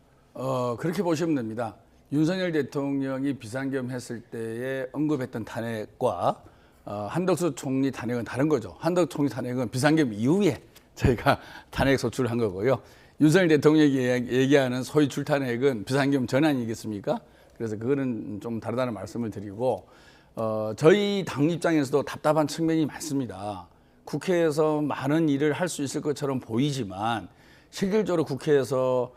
그렇게 보시면 됩니다. 윤석열 대통령이 비상겸했을 때에 언급했던 탄핵과 한덕수 총리 탄핵은 다른 거죠. 한덕수 총리 탄핵은 비상겸 이후에 저희가 탄핵 소추를 한 거고요. 윤석열 대통령이 얘기하는 소위 출탄핵은 비상겸 전 아니겠습니까? 그래서 그거는 좀 다르다는 말씀을 드리고 저희 당 입장에서도 답답한 측면이 많습니다. 국회에서 많은 일을 할 수 있을 것처럼 보이지만 실질적으로 국회에서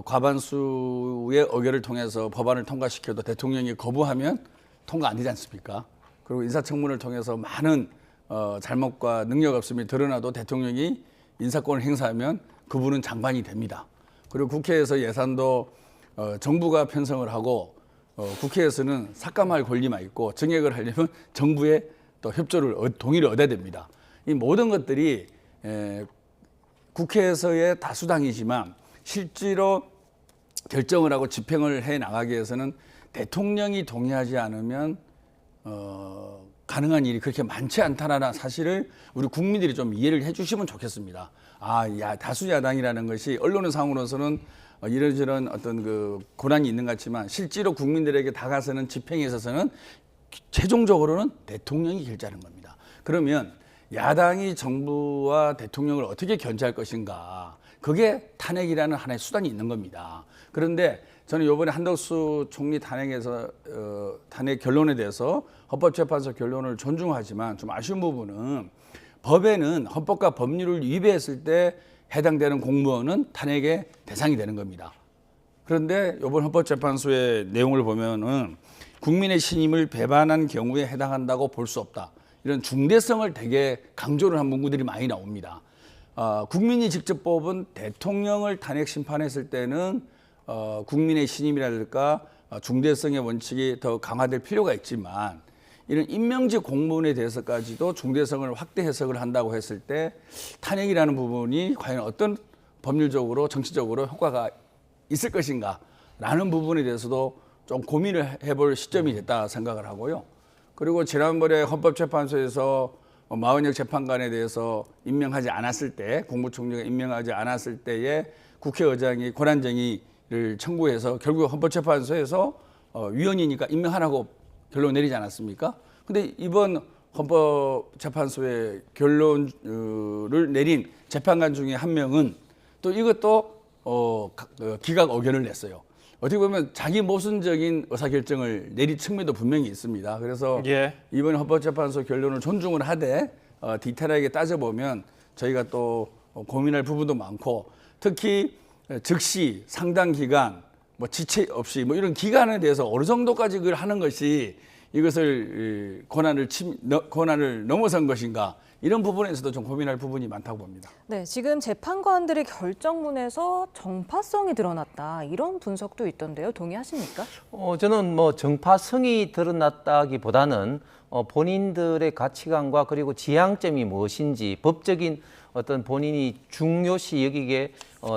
과반수의 의결을 통해서 법안을 통과시켜도 대통령이 거부하면 통과 안 되지 않습니까? 그리고 인사청문을 통해서 많은 잘못과 능력 없음이 드러나도 대통령이 인사권을 행사하면 그분은 장관이 됩니다. 그리고 국회에서 예산도 정부가 편성을 하고 국회에서는 삭감할 권리만 있고 증액을 하려면 정부의 또 협조를 동의를 얻어야 됩니다. 이 모든 것들이 국회에서의 다수당이지만 실제로 결정을 하고 집행을 해 나가기 위해서는 대통령이 동의하지 않으면 가능한 일이 그렇게 많지 않다는 사실을 우리 국민들이 좀 이해를 해주시면 좋겠습니다. 다수 야당이라는 것이 언론의 상으로서는 이런저런 어떤 그 고난이 있는 것 같지만 실제로 국민들에게 다가서는 집행에 있어서는 최종적으로는 대통령이 결정하는 겁니다. 그러면 야당이 정부와 대통령을 어떻게 견제할 것인가? 그게 탄핵이라는 하나의 수단이 있는 겁니다. 그런데 저는 이번에 한덕수 총리 탄핵에서 탄핵 결론에 대해서 헌법재판소 결론을 존중하지만 좀 아쉬운 부분은 법에는 헌법과 법률을 위배했을 때 해당되는 공무원은 탄핵의 대상이 되는 겁니다. 그런데 이번 헌법재판소의 내용을 보면은 국민의 신임을 배반한 경우에 해당한다고 볼 수 없다. 이런 중대성을 되게 강조를 한 문구들이 많이 나옵니다. 국민이 직접 뽑은 대통령을 탄핵 심판했을 때는 국민의 신임이랄까 중대성의 원칙이 더 강화될 필요가 있지만 이런 임명직 공무원에 대해서까지도 중대성을 확대 해석을 한다고 했을 때 탄핵이라는 부분이 과연 어떤 법률적으로 정치적으로 효과가 있을 것인가라는 부분에 대해서도 좀 고민을 해볼 시점이 됐다 생각을 하고요. 그리고 지난번에 헌법재판소에서 마은혁 재판관에 대해서 임명하지 않았을 때, 국무총리가 임명하지 않았을 때에 국회의장이 권한쟁의를 청구해서 결국 헌법재판소에서 위원이니까 임명하라고 결론 내리지 않았습니까? 근데 이번 헌법재판소의 결론을 내린 재판관 중에 한 명은 또 이것도 기각 의견을 냈어요. 어떻게 보면 자기 모순적인 의사결정을 내린 측면도 분명히 있습니다. 그래서 이번 헌법재판소 결론을 존중을 하되 디테일하게 따져보면 저희가 또 고민할 부분도 많고 특히 즉시 상당 기간 뭐 지체 없이 뭐 이런 기간에 대해서 어느 정도까지 그걸 하는 것이 이것을 권한을 넘어선 것인가 이런 부분에서도 좀 고민할 부분이 많다고 봅니다. 네, 지금 재판관들의 결정문에서 정파성이 드러났다 이런 분석도 있던데요. 동의하십니까? 저는 뭐 정파성이 드러났다기보다는 본인들의 가치관과 그리고 지향점이 무엇인지 법적인 어떤 본인이 중요시 여기게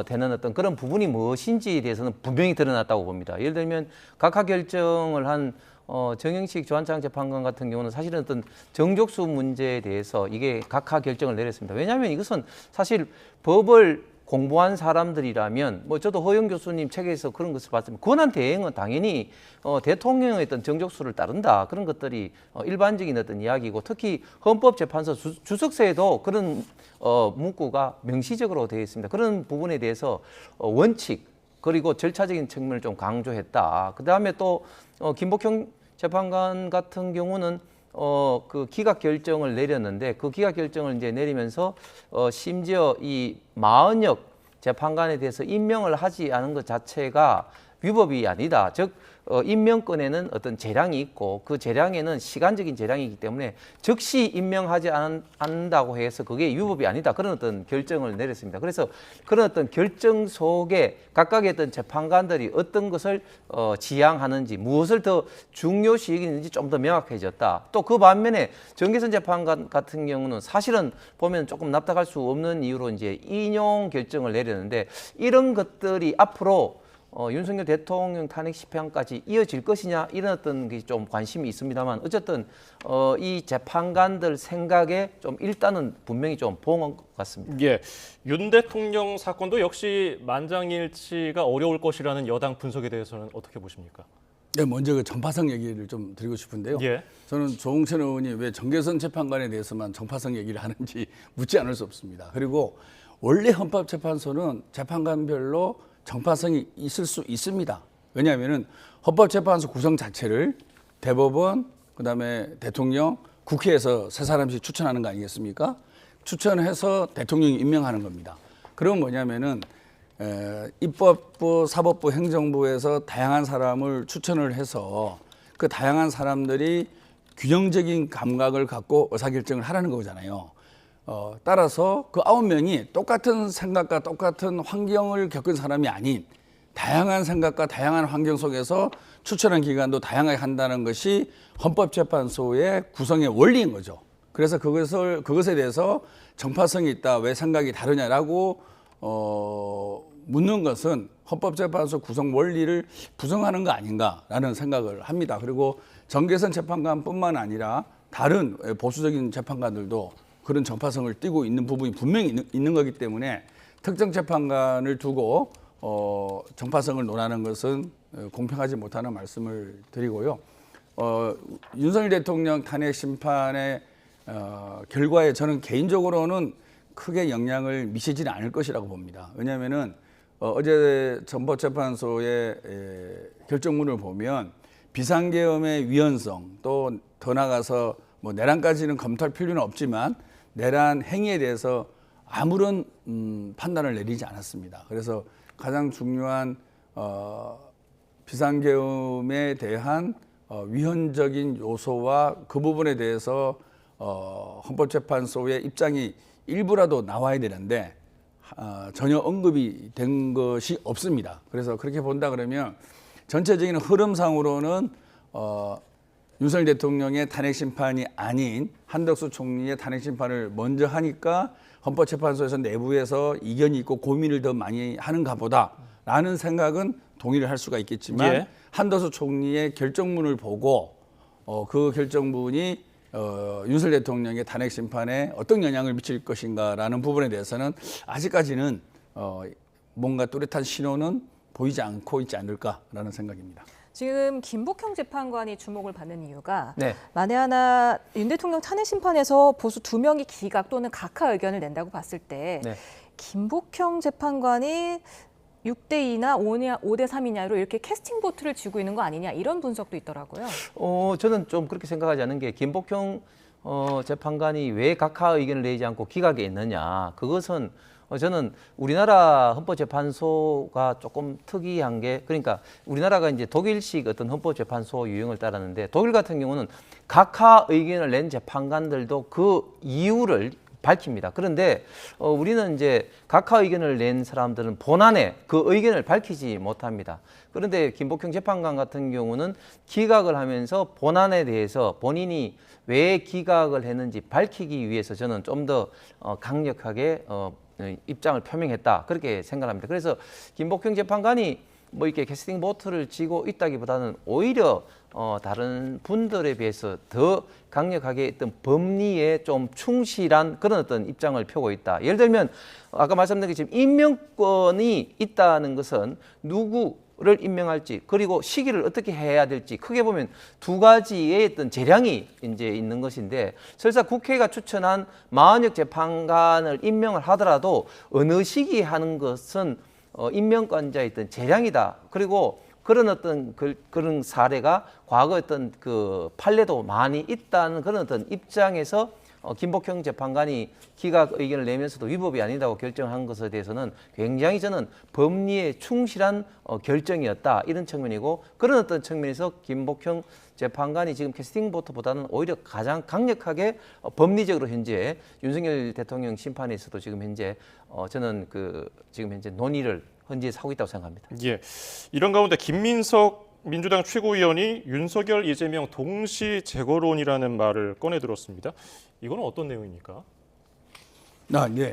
되는 어떤 그런 부분이 무엇인지에 대해서는 분명히 드러났다고 봅니다. 예를 들면 각하 결정을 한 정영식 조한창 재판관 같은 경우는 사실은 어떤 정족수 문제에 대해서 이게 각하 결정을 내렸습니다. 왜냐하면 이것은 사실 법을 공부한 사람들이라면 뭐 저도 허영 교수님 책에서 그런 것을 봤지만 권한 대행은 당연히 대통령의 어떤 정족수를 따른다 그런 것들이 일반적인 어떤 이야기고 특히 헌법재판소 주석서에도 그런 문구가 명시적으로 되어 있습니다. 그런 부분에 대해서 원칙 그리고 절차적인 측면을 좀 강조했다. 그 다음에 또 김복형 재판관 같은 경우는 그 기각 결정을 내렸는데 그 기각 결정을 이제 내리면서 심지어 이 마은혁 재판관에 대해서 임명을 하지 않은 것 자체가 위법이 아니다. 즉 임명권에는 어떤 재량이 있고 그 재량에는 시간적인 재량이기 때문에 즉시 임명하지 않는다고 해서 그게 위법이 아니다. 그런 어떤 결정을 내렸습니다. 그래서 그런 어떤 결정 속에 각각의 어떤 재판관들이 어떤 것을 지향하는지 무엇을 더 중요시 여기는지 좀 더 명확해졌다. 또 그 반면에 정계선 재판관 같은 경우는 사실은 보면 조금 납득할 수 없는 이유로 이제 인용 결정을 내렸는데 이런 것들이 앞으로 윤석열 대통령 탄핵 심판까지 이어질 것이냐 이런 어떤 게 좀 관심이 있습니다만 어쨌든 이 재판관들 생각에 좀 일단은 분명히 좀 보응한 것 같습니다. 예, 윤 대통령 사건도 역시 만장일치가 어려울 것이라는 여당 분석에 대해서는 어떻게 보십니까? 네, 먼저 그 정파성 얘기를 좀 드리고 싶은데요. 저는 조홍천 의원이 왜 정계선 재판관에 대해서만 정파성 얘기를 하는지 묻지 않을 수 없습니다. 그리고 원래 헌법재판소는 재판관별로 정파성이 있을 수 있습니다. 왜냐하면 헌법재판소 구성 자체를 대법원, 그다음에 대통령, 국회에서 세 사람씩 추천하는 거 아니겠습니까? 추천해서 대통령이 임명하는 겁니다. 그럼 뭐냐면은 입법부, 사법부, 행정부에서 다양한 사람을 추천을 해서 그 다양한 사람들이 균형적인 감각을 갖고 의사결정을 하라는 거잖아요. 따라서 그 9명이 똑같은 생각과 똑같은 환경을 겪은 사람이 아닌 다양한 생각과 다양한 환경 속에서 추천한 기관도 다양하게 한다는 것이 헌법재판소의 구성의 원리인 거죠. 그래서 그것에 대해서 정파성이 있다, 왜 생각이 다르냐라고 묻는 것은 헌법재판소 구성 원리를 부정하는 거 아닌가라는 생각을 합니다. 그리고 정계선 재판관뿐만 아니라 다른 보수적인 재판관들도 그런 정파성을 띠고 있는 부분이 분명히 있는 거기 때문에 특정 재판관을 두고 정파성을 논하는 것은 공평하지 못하는 말씀을 드리고요. 윤석열 대통령 탄핵 심판의 결과에 저는 개인적으로는 크게 영향을 미치지는 않을 것이라고 봅니다. 왜냐하면은 어제 헌법재판소의 결정문을 보면 비상계엄의 위헌성 또 더 나아가서 뭐 내란까지는 검토할 필요는 없지만 내란 행위에 대해서 아무런 판단을 내리지 않았습니다. 그래서 가장 중요한 비상계엄에 대한 위헌적인 요소와 그 부분에 대해서 헌법재판소의 입장이 일부라도 나와야 되는데 전혀 언급이 된 것이 없습니다. 그래서 그렇게 본다 그러면 전체적인 흐름상으로는 윤석열 대통령의 탄핵 심판이 아닌 한덕수 총리의 탄핵 심판을 먼저 하니까 헌법재판소에서 내부에서 이견이 있고 고민을 더 많이 하는가 보다라는 생각은 동의를 할 수가 있겠지만 예. 한덕수 총리의 결정문을 보고 그 결정문이 윤석열 대통령의 탄핵 심판에 어떤 영향을 미칠 것인가라는 부분에 대해서는 아직까지는 뭔가 뚜렷한 신호는 보이지 않고 있지 않을까라는 생각입니다. 지금 김복형 재판관이 주목을 받는 이유가 네. 만에 하나 윤 대통령 탄핵 심판에서 보수 2명이 기각 또는 각하 의견을 낸다고 봤을 때 네. 김복형 재판관이 6대2나 5대3이냐로 이렇게 캐스팅 보트를 쥐고 있는 거 아니냐 이런 분석도 있더라고요. 저는 좀 그렇게 생각하지 않는 게 김복형 재판관이 왜 각하 의견을 내지 않고 기각에 있느냐. 그것은 저는 우리나라 헌법재판소가 조금 특이한 게 그러니까 우리나라가 이제 독일식 어떤 헌법재판소 유형을 따랐는데 독일 같은 경우는 각하 의견을 낸 재판관들도 그 이유를 밝힙니다. 그런데 우리는 이제 각하 의견을 낸 사람들은 본안에 그 의견을 밝히지 못합니다. 그런데 김복형 재판관 같은 경우는 기각을 하면서 본안에 대해서 본인이 왜 기각을 했는지 밝히기 위해서 저는 좀 더 강력하게 입장을 표명했다 그렇게 생각합니다. 그래서 김복형 재판관이 뭐 이렇게 캐스팅 보트를 쥐고 있다기보다는 오히려 다른 분들에 비해서 더 강력하게 어떤 법리에 좀 충실한 그런 어떤 입장을 펴고 있다. 예를 들면 아까 말씀드린 것처럼 임명권이 있다는 것은 누구를 임명할지 그리고 시기를 어떻게 해야 될지 크게 보면 두 가지의 어떤 재량이 이제 있는 것인데 설사 국회가 추천한 마흔역 재판관을 임명을 하더라도 어느 시기에 하는 것은 임명권자의 어떤 재량이다. 그리고 그런 어떤 그런 사례가 과거 어떤 그 판례도 많이 있다는 그런 어떤 입장에서 김복형 재판관이 기각 의견을 내면서도 위법이 아니다고 결정한 것에 대해서는 굉장히 저는 법리에 충실한 결정이었다 이런 측면이고 그런 어떤 측면에서 김복형 재판관이 지금 캐스팅 보트보다는 오히려 가장 강력하게 법리적으로 현재 윤석열 대통령 심판에서도 지금 현재 저는 지금 현재 논의를 현지에서 하고 있다고 생각합니다. 예, 이런 가운데 김민석 민주당 최고위원이 윤석열, 이재명 동시 재거론이라는 말을 꺼내 들었습니다. 이거는 어떤 내용입니까? 네.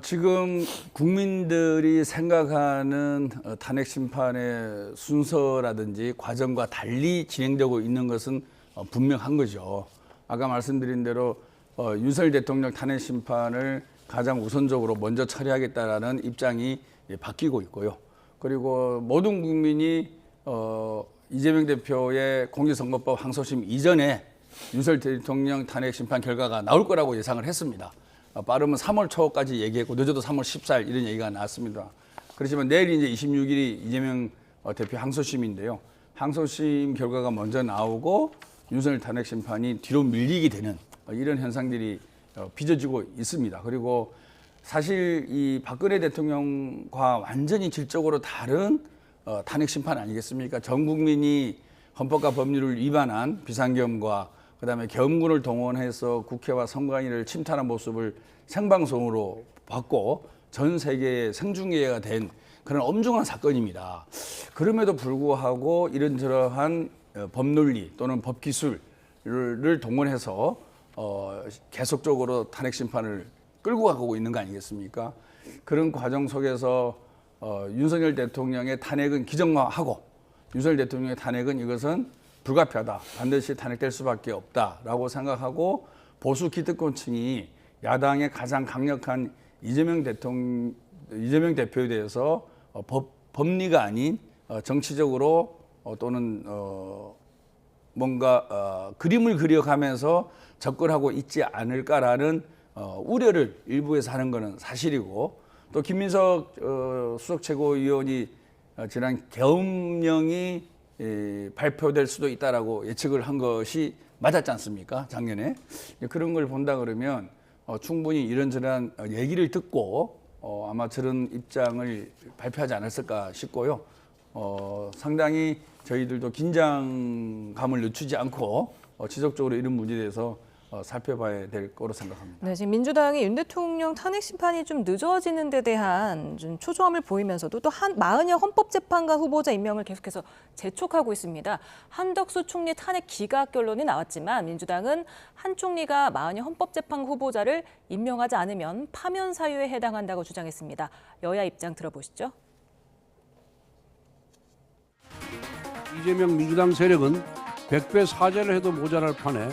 지금 국민들이 생각하는 탄핵 심판의 순서라든지 과정과 달리 진행되고 있는 것은 분명한 거죠. 아까 말씀드린 대로 윤석열 대통령 탄핵 심판을 가장 우선적으로 먼저 처리하겠다라는 입장이 바뀌고 있고요. 그리고 모든 국민이 이재명 대표의 공직선거법 항소심 이전에 윤석열 대통령 탄핵 심판 결과가 나올 거라고 예상을 했습니다. 빠르면 3월 초까지 얘기했고 늦어도 3월 14일 이런 얘기가 나왔습니다. 그렇지만 내일 이제 26일이 이재명 대표 항소심인데요. 항소심 결과가 먼저 나오고 윤석열 탄핵 심판이 뒤로 밀리게 되는 이런 현상들이 빚어지고 있습니다. 그리고 사실 이 박근혜 대통령과 완전히 질적으로 다른 탄핵 심판 아니겠습니까? 전 국민이 헌법과 법률을 위반한 비상계엄과 그다음에 계엄군을 동원해서 국회와 선관위를 침탈한 모습을 생방송으로 봤고 전 세계에 생중계가 된 그런 엄중한 사건입니다. 그럼에도 불구하고 이런저러한 법논리 또는 법기술을 동원해서 계속적으로 탄핵 심판을 끌고 가고 있는 거 아니겠습니까? 그런 과정 속에서 윤석열 대통령의 탄핵은 기정하고 윤석열 대통령의 탄핵은 이것은 불가피하다. 반드시 탄핵될 수밖에 없다라고 생각하고 보수 기득권층이 야당의 가장 강력한 이재명 대표에 대해서 법리가 아닌 정치적으로 또는 뭔가 그림을 그려가면서 접근하고 있지 않을까라는 우려를 일부에서 하는 것은 사실이고 또 김민석 수석 최고위원이 지난 계엄령이 발표될 수도 있다라고 예측을 한 것이 맞았지 않습니까? 작년에. 그런 걸 본다 그러면 충분히 이런저런 얘기를 듣고 아마 저런 입장을 발표하지 않았을까 싶고요. 상당히 저희들도 긴장감을 늦추지 않고 지속적으로 이런 문제에 대해서 살펴봐야 될 거로 생각합니다. 네, 지금 민주당이 윤 대통령 탄핵 심판이 좀 늦어지는 데 대한 좀 초조함을 보이면서도 또 마은혁 헌법재판관 후보자 임명을 계속해서 재촉하고 있습니다. 한덕수 총리 탄핵 기각 결론이 나왔지만 민주당은 한 총리가 마은혁 헌법재판관 후보자를 임명하지 않으면 파면 사유에 해당한다고 주장했습니다. 여야 입장 들어보시죠. 이재명 민주당 세력은 100배 사죄를 해도 모자랄 판에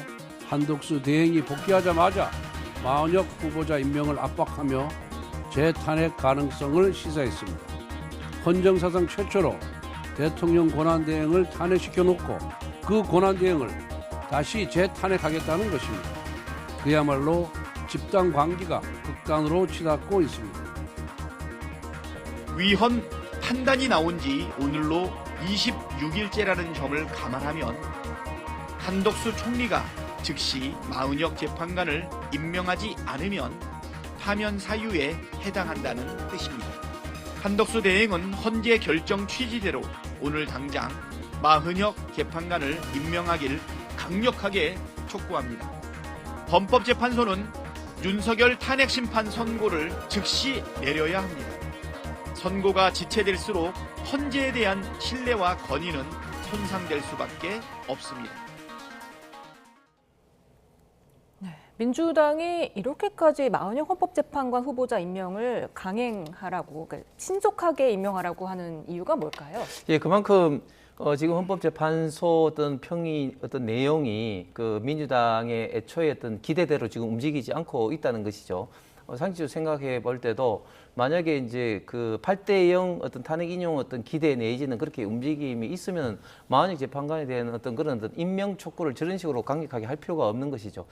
한덕수 대행이 복귀하자마자 마은혁 후보자 임명을 압박하며 재탄핵 가능성을 시사했습니다. 헌정사상 최초로 대통령 권한대행을 탄핵시켜놓고 그 권한대행을 다시 재탄핵하겠다는 것입니다. 그야말로 집단 관계가 극단으로 치닫고 있습니다. 위헌 판단이 나온 지 오늘로 26일째라는 점을 감안하면 한덕수 총리가 즉시 마은혁 재판관을 임명하지 않으면 파면 사유에 해당한다는 뜻입니다. 한덕수 대행은 헌재 결정 취지대로 오늘 당장 마은혁 재판관을 임명하길 강력하게 촉구합니다. 헌법재판소는 윤석열 탄핵 심판 선고를 즉시 내려야 합니다. 선고가 지체될수록 헌재에 대한 신뢰와 권위는 손상될 수밖에 없습니다. 민주당이 이렇게까지 마은혁 헌법재판관 후보자 임명을 강행하라고, 그러니까 신속하게 임명하라고 하는 이유가 뭘까요? 예, 그만큼 지금 헌법재판소 어떤 내용이 그 민주당의 애초에 어떤 기대대로 지금 움직이지 않고 있다는 것이죠. 상식적으로 생각해 볼 때도 만약에 이제 그 8대0 어떤 탄핵 인용 어떤 기대 내지는 그렇게 움직임이 있으면 마은혁 재판관에 대한 어떤 그런 어떤 임명 촉구를 저런 식으로 강력하게 할 필요가 없는 것이죠.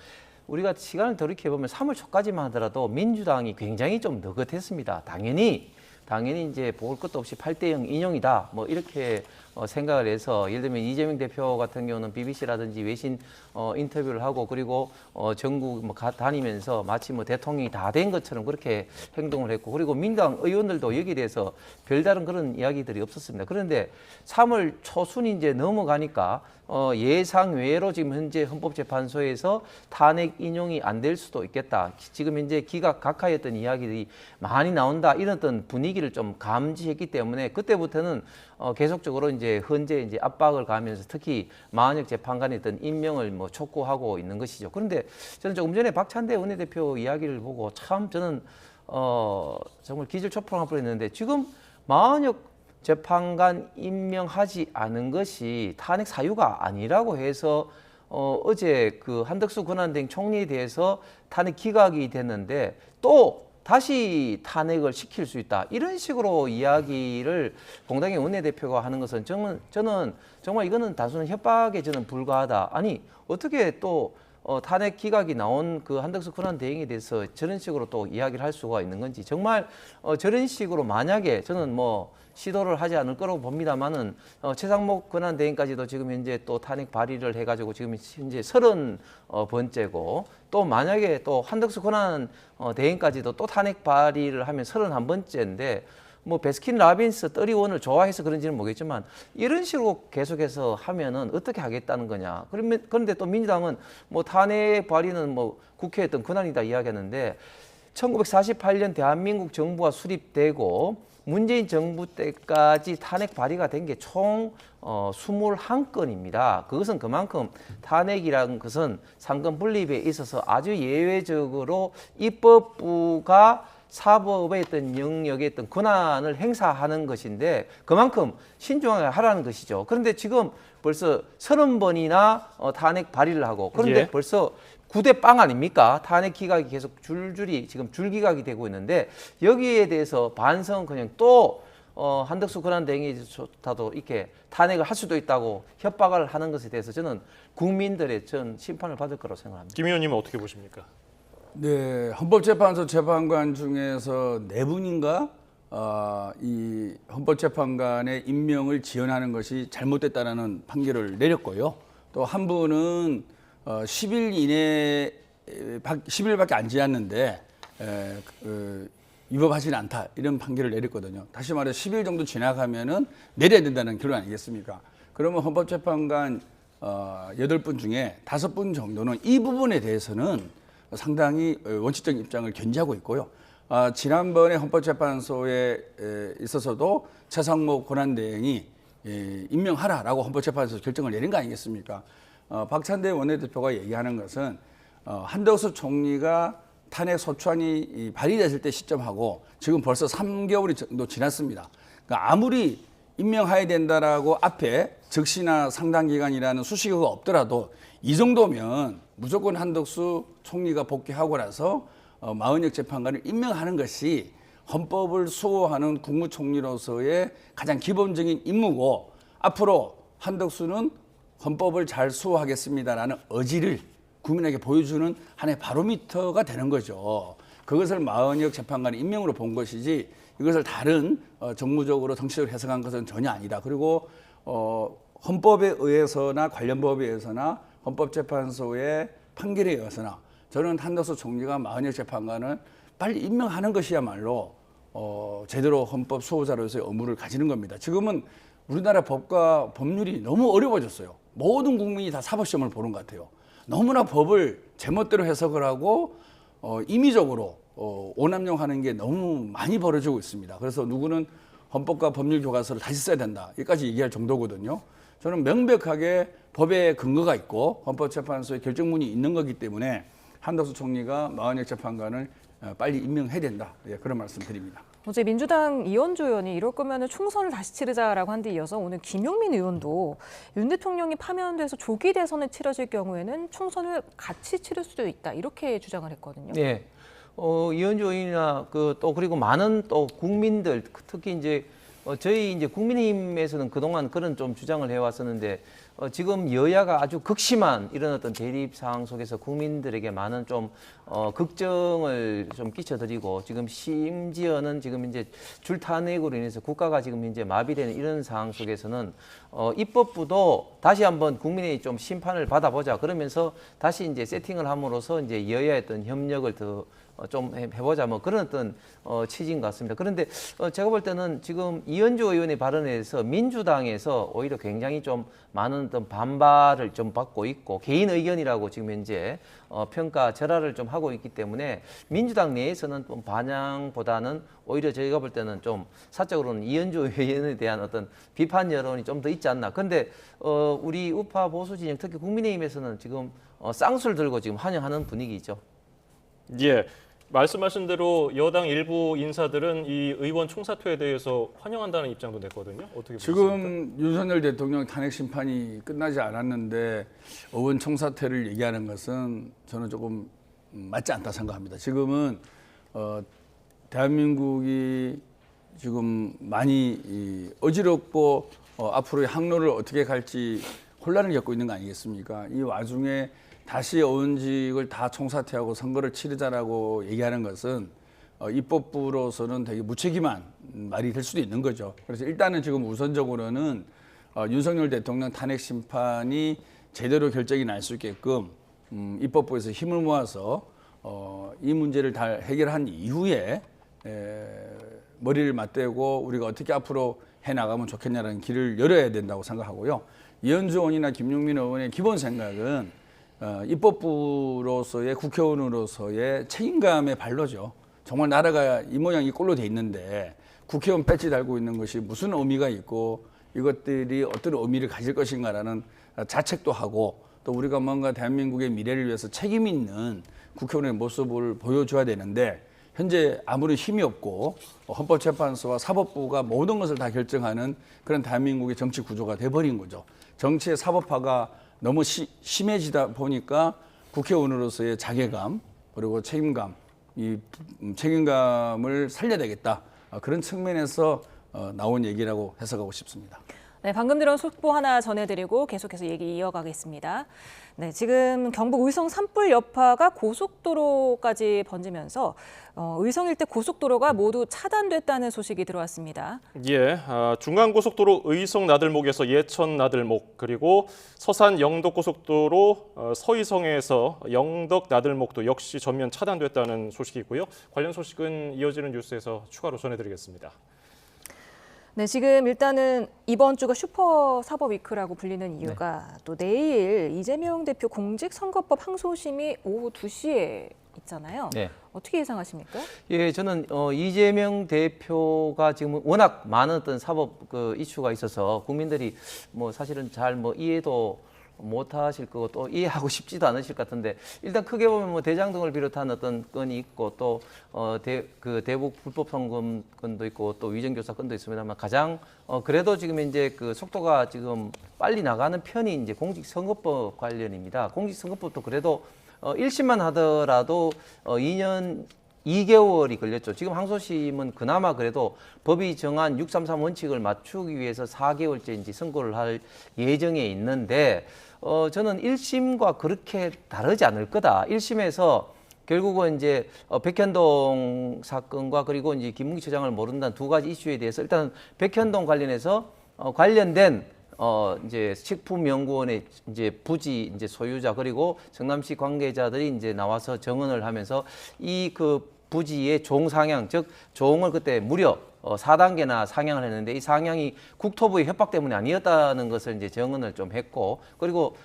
우리가 시간을 돌이켜보면 3월 초까지만 하더라도 민주당이 굉장히 좀 느긋했습니다. 당연히 이제 볼 것도 없이 8대0 인용이다. 뭐 이렇게 생각을 해서 예를 들면 이재명 대표 같은 경우는 BBC라든지 외신 인터뷰를 하고 그리고 전국 뭐 다니면서 마치 뭐 대통령이 다 된 것처럼 그렇게 행동을 했고 그리고 민주당 의원들도 여기에 대해서 별다른 그런 이야기들이 없었습니다. 그런데 3월 초순이 이제 넘어가니까 예상 외로 지금 현재 헌법재판소에서 탄핵 인용이 안 될 수도 있겠다. 지금 현재 기각 각하였던 이야기들이 많이 나온다. 이런 어떤 분위기를 좀 감지했기 때문에 그때부터는 계속적으로 이제 헌재 이제 압박을 가하면서 특히 마은혁 재판관의 어떤 임명을 뭐 촉구하고 있는 것이죠. 그런데 저는 조금 전에 박찬대 원내대표 이야기를 보고 참 저는 정말 기절초풍할 뻔했는데 지금 마은혁 재판관 임명하지 않은 것이 탄핵 사유가 아니라고 해서 어제 그 한덕수 권한대행 총리에 대해서 탄핵 기각이 됐는데 또 다시 탄핵을 시킬 수 있다. 이런 식으로 이야기를 공당의 원내대표가 하는 것은 저는 정말 이거는 단순한 협박에 저는 불과하다. 아니 어떻게 또 탄핵 기각이 나온 그 한덕수 권한대행에 대해서 저런 식으로 또 이야기를 할 수가 있는 건지 정말 저런 식으로 만약에 저는 뭐 시도를 하지 않을 거라고 봅니다만은 최상목 권한대행까지도 지금 현재 또 탄핵 발의를 해가지고 지금 현재 30번째고 또 만약에 또 한덕수 권한대행까지도 또 탄핵 발의를 하면 31번째인데 뭐 베스킨 라빈스 31을 좋아해서 그런지는 모르겠지만 이런 식으로 계속해서 하면은 어떻게 하겠다는 거냐. 그런데 또 민주당은 뭐 탄핵 발의는 뭐 국회의 어떤 권한이다 이야기하는데 1948년 대한민국 정부가 수립되고 문재인 정부 때까지 탄핵 발의가 된 게 총 21건입니다. 그것은 그만큼 탄핵이라는 것은 상권 분립에 있어서 아주 예외적으로 입법부가 사법의 어떤 영역의 어떤 권한을 행사하는 것인데 그만큼 신중하게 하라는 것이죠. 그런데 지금 벌써 30번이나 탄핵 발의를 하고 그런데 벌써 9대 빵 아닙니까? 탄핵 기각이 계속 줄줄이 지금 줄기각이 되고 있는데 여기에 대해서 반성 그냥 또 한덕수 권한대행이조차도 이렇게 탄핵을 할 수도 있다고 협박을 하는 것에 대해서 저는 국민들의 전 심판을 받을 거라고 생각합니다. 김 의원님은 어떻게 보십니까? 네, 헌법재판소 재판관 중에서 4분인가 이 헌법재판관의 임명을 지연하는 것이 잘못됐다라는 판결을 내렸고요. 또 한 분은 10일 이내 10일밖에 안 지났는데 위법하지는 않다 이런 판결을 내렸거든요. 다시 말해 10일 정도 지나가면은 내려야 된다는 결론 아니겠습니까? 그러면 헌법재판관 8분 중에 5분 정도는 이 부분에 대해서는 상당히 원칙적인 입장을 견지하고 있고요. 지난번에 헌법재판소에 있어서도 최상목 권한대행이 임명하라라고 헌법재판소에서 결정을 내린 거 아니겠습니까? 박찬대 원내대표가 얘기하는 것은 한덕수 총리가 탄핵 소추안이 발의됐을 때 시점하고 지금 벌써 3개월이 정도 지났습니다. 그러니까 아무리 임명해야 된다라고 앞에 적시나 상당 기간이라는 수식어가 없더라도 이 정도면 무조건 한덕수 총리가 복귀하고 나서 마은혁 재판관을 임명하는 것이 헌법을 수호하는 국무총리로서의 가장 기본적인 임무고 앞으로 한덕수는 헌법을 잘 수호하겠습니다라는 의지를 국민에게 보여주는 하나의 바로미터가 되는 거죠. 그것을 마은혁 재판관의 임명으로 본 것이지 이것을 다른 정무적으로 정치적으로 해석한 것은 전혀 아니다. 그리고 헌법에 의해서나 관련 법에 의해서나 헌법재판소의 판결에 의해서나 저는 한덕수 총리가 마은혁 재판관을 빨리 임명하는 것이야말로 제대로 헌법 수호자로서의 의무를 가지는 겁니다. 지금은 우리나라 법과 법률이 너무 어려워졌어요. 모든 국민이 다 사법시험을 보는 것 같아요. 너무나 법을 제멋대로 해석을 하고 임의적으로 오남용하는 게 너무 많이 벌어지고 있습니다. 그래서 누구는 헌법과 법률 교과서를 다시 써야 된다. 여기까지 얘기할 정도거든요. 저는 명백하게 법에 근거가 있고 헌법재판소의 결정문이 있는 거기 때문에 한덕수 총리가 마은혁 재판관을 빨리 임명해야 된다. 그런 말씀 드립니다. 어제 민주당 이현주 의원이 이럴 거면 총선을 다시 치르자라고 한 데 이어서 오늘 김용민 의원도 윤 대통령이 파면돼서 조기 대선을 치러질 경우에는 총선을 같이 치를 수도 있다 이렇게 주장을 했거든요. 네, 이현주 의원이나 또 그리고 많은 또 국민들 특히 이제 저희 이제 국민의힘에서는 그동안 그런 좀 주장을 해왔었는데 지금 여야가 아주 극심한 이런 어떤 대립 상황 속에서 국민들에게 많은 좀 걱정을 좀 끼쳐드리고 지금 심지어는 지금 이제 줄탄핵으로 인해서 국가가 지금 이제 마비되는 이런 상황 속에서는 입법부도 다시 한번 국민의 좀 심판을 받아보자 그러면서 다시 이제 세팅을 함으로써 이제 여야의 어떤 협력을 더 좀 해보자 뭐 그런 어떤 취지인 것 같습니다. 그런데 제가 볼 때는 지금 이현주 의원의 발언에 대해서 민주당에서 오히려 굉장히 좀 많은 어떤 반발을 좀 받고 있고 개인 의견이라고 지금 현재 평가 절하를 좀 하고 있기 때문에 민주당 내에서는 좀 반향보다는 오히려 저희가 볼 때는 좀 사적으로는 이현주 의원에 대한 어떤 비판 여론이 좀 더 있지 않나. 근데 우리 우파 보수 진영 특히 국민의힘에서는 지금 쌍수를 들고 지금 환영하는 분위기죠. 예. 말씀하신 대로 여당 일부 인사들은 이 의원 총사퇴에 대해서 환영한다는 입장도 냈거든요. 어떻게 보십니까? 지금 윤석열 대통령 탄핵 심판이 끝나지 않았는데 의원 총사퇴를 얘기하는 것은 저는 조금 맞지 않다 생각합니다. 지금은 대한민국이 지금 많이 어지럽고 앞으로의 항로를 어떻게 갈지 혼란을 겪고 있는 거 아니겠습니까? 이 와중에 다시 의원직을 다 총사퇴하고 선거를 치르자라고 얘기하는 것은 입법부로서는 되게 무책임한 말이 될 수도 있는 거죠. 그래서 일단은 지금 우선적으로는 윤석열 대통령 탄핵 심판이 제대로 결정이 날 수 있게끔 입법부에서 힘을 모아서 이 문제를 다 해결한 이후에 머리를 맞대고 우리가 어떻게 앞으로 해나가면 좋겠냐는 길을 열어야 된다고 생각하고요. 이현주 의원이나 김용민 의원의 기본 생각은 입법부로서의 국회의원으로서의 책임감의 발로죠. 정말 나라가 이 모양 이 꼴로 돼 있는데 국회의원 배지 달고 있는 것이 무슨 의미가 있고 이것들이 어떤 의미를 가질 것인가라는 자책도 하고 또 우리가 뭔가 대한민국의 미래를 위해서 책임 있는 국회의원의 모습을 보여줘야 되는데 현재 아무리 힘이 없고 헌법재판소와 사법부가 모든 것을 다 결정하는 그런 대한민국의 정치 구조가 돼버린 거죠. 정치의 사법화가 너무 심해지다 보니까 국회의원으로서의 자괴감 그리고 책임감, 이 책임감을 살려야 되겠다. 그런 측면에서 나온 얘기라고 해석하고 싶습니다. 네, 방금 들은 속보 하나 전해드리고 계속해서 얘기 이어가겠습니다. 네, 지금 경북 의성 산불 여파가 고속도로까지 번지면서 의성 일대 고속도로가 모두 차단됐다는 소식이 들어왔습니다. 예, 중간고속도로 의성 나들목에서 예천 나들목 그리고 서산 영덕 고속도로 서의성에서 영덕 나들목도 역시 전면 차단됐다는 소식이고요. 관련 소식은 이어지는 뉴스에서 추가로 전해드리겠습니다. 네, 지금 일단은 이번 주가 슈퍼 사법 위크라고 불리는 이유가 또 내일 이재명 대표 공직선거법 항소심이 오후 2시에 있잖아요. 네. 어떻게 예상하십니까? 예, 저는 이재명 대표가 지금 워낙 많은 어떤 사법 이슈가 있어서 국민들이 뭐 사실은 잘 뭐 이해도 못하실 거고 또 이해하고 싶지도 않으실 것 같은데 일단 크게 보면 뭐 대장 등을 비롯한 어떤 건이 있고 또 대북 불법 송금 건도 있고 또 위정교사 건도 있습니다만 가장 그래도 지금 이제 그 속도가 지금 빨리 나가는 편이 이제 공직선거법 관련입니다. 공직선거법도 그래도 1심만 하더라도 2년 2개월이 걸렸죠. 지금 항소심은 그나마 그래도 법이 정한 633 원칙을 맞추기 위해서 4개월째 이제 선고를 할 예정에 있는데 저는 1심과 그렇게 다르지 않을 거다. 1심에서 결국은 이제 백현동 사건과 그리고 이제 김문기 처장을 모른다는 두 가지 이슈에 대해서 일단 백현동 관련해서 관련된 이제 식품연구원의 이제 부지 이제 소유자 그리고 성남시 관계자들이 이제 나와서 정언을 하면서 이 그 부지의 종 상향, 즉 종을 그때 무려 4단계나 상향을 했는데 이 상향이 국토부의 협박 때문에 아니었다는 것을 이제 정언을 좀 했고 그리고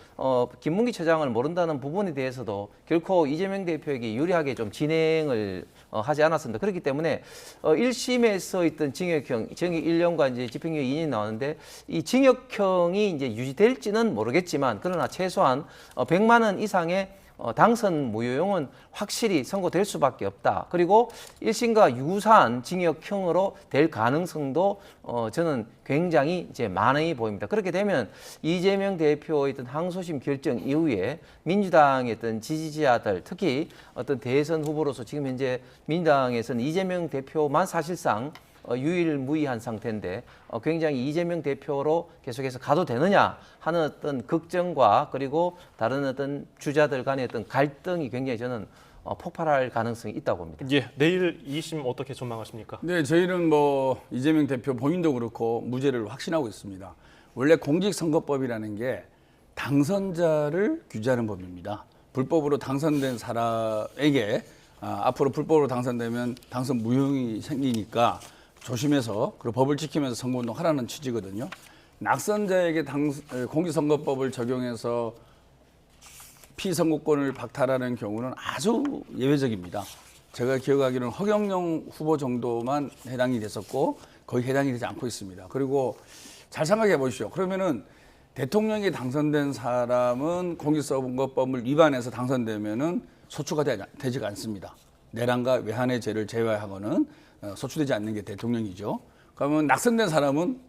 김문기 처장을 모른다는 부분에 대해서도 결코 이재명 대표에게 유리하게 좀 진행을 하지 않았습니다. 그렇기 때문에 1심에서 있던 징역형 1년과 이제 집행유예 2년이 나왔는데 이 징역형이 이제 유지될지는 모르겠지만 그러나 최소한 100만 원 이상의 당선 무효용은 확실히 선고될 수밖에 없다. 그리고 1심과 유사한 징역형으로 될 가능성도 저는 굉장히 이제 많이 보입니다. 그렇게 되면 이재명 대표의 어떤 항소심 결정 이후에 민주당의 어떤 지지자들 특히 어떤 대선 후보로서 지금 현재 민주당에서는 이재명 대표만 사실상 유일무이한 상태인데 굉장히 이재명 대표로 계속해서 가도 되느냐 하는 어떤 걱정과 그리고 다른 어떤 주자들 간의 어떤 갈등이 굉장히 저는 폭발할 가능성이 있다고 봅니다. 예, 내일 2심 어떻게 전망하십니까? 네, 저희는 뭐 이재명 대표 본인도 그렇고 무죄를 확신하고 있습니다. 원래 공직선거법이라는 게 당선자를 규제하는 법입니다. 불법으로 당선된 사람에게 앞으로 불법으로 당선되면 당선 무효용이 생기니까 조심해서 그리고 법을 지키면서 선거운동 하라는 취지거든요. 낙선자에게 공직선거법을 적용해서 피선거권을 박탈하는 경우는 아주 예외적입니다. 제가 기억하기로는 허경영 후보 정도만 해당이 됐었고 거의 해당이 되지 않고 있습니다. 그리고 잘 생각해 보십시오. 그러면은 대통령이 당선된 사람은 공직선거법을 위반해서 당선되면은 소추가 되지가 않습니다. 내란과 외환의 죄를 제외하고는 소추되지 않는 게 대통령이죠. 그러면 낙선된 사람은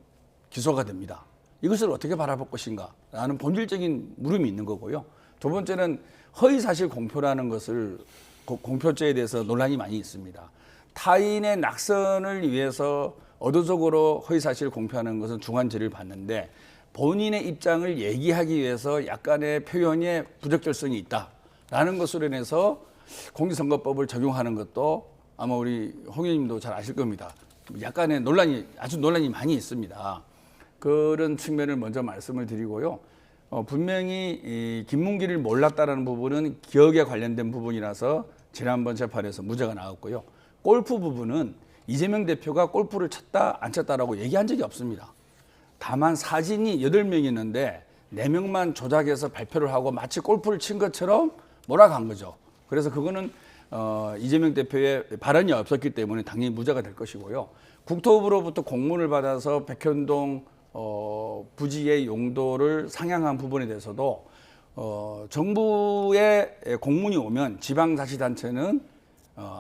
기소가 됩니다. 이것을 어떻게 바라볼 것인가 라는 본질적인 물음이 있는 거고요. 두 번째는 허위사실 공표라는 것을 공표죄에 대해서 논란이 많이 있습니다. 타인의 낙선을 위해서 의도적으로 허위사실을 공표하는 것은 중한죄를 받는데 본인의 입장을 얘기하기 위해서 약간의 표현에 부적절성이 있다라는 것으로 인해서 공직선거법을 적용하는 것도 아마 우리 홍 의원님도 잘 아실 겁니다. 약간의 아주 논란이 많이 있습니다. 그런 측면을 먼저 말씀을 드리고요. 분명히 이 김문기를 몰랐다라는 부분은 기억에 관련된 부분이라서 지난번 재판에서 무죄가 나왔고요. 골프 부분은 이재명 대표가 골프를 쳤다 안 쳤다라고 얘기한 적이 없습니다. 다만 사진이 8명이 있는데 4명만 조작해서 발표를 하고 마치 골프를 친 것처럼 몰아간 거죠. 그래서 그거는 이재명 대표의 발언이 없었기 때문에 당연히 무죄가 될 것이고요. 국토부로부터 공문을 받아서 백현동 부지의 용도를 상향한 부분에 대해서도 정부의 공문이 오면 지방자치단체는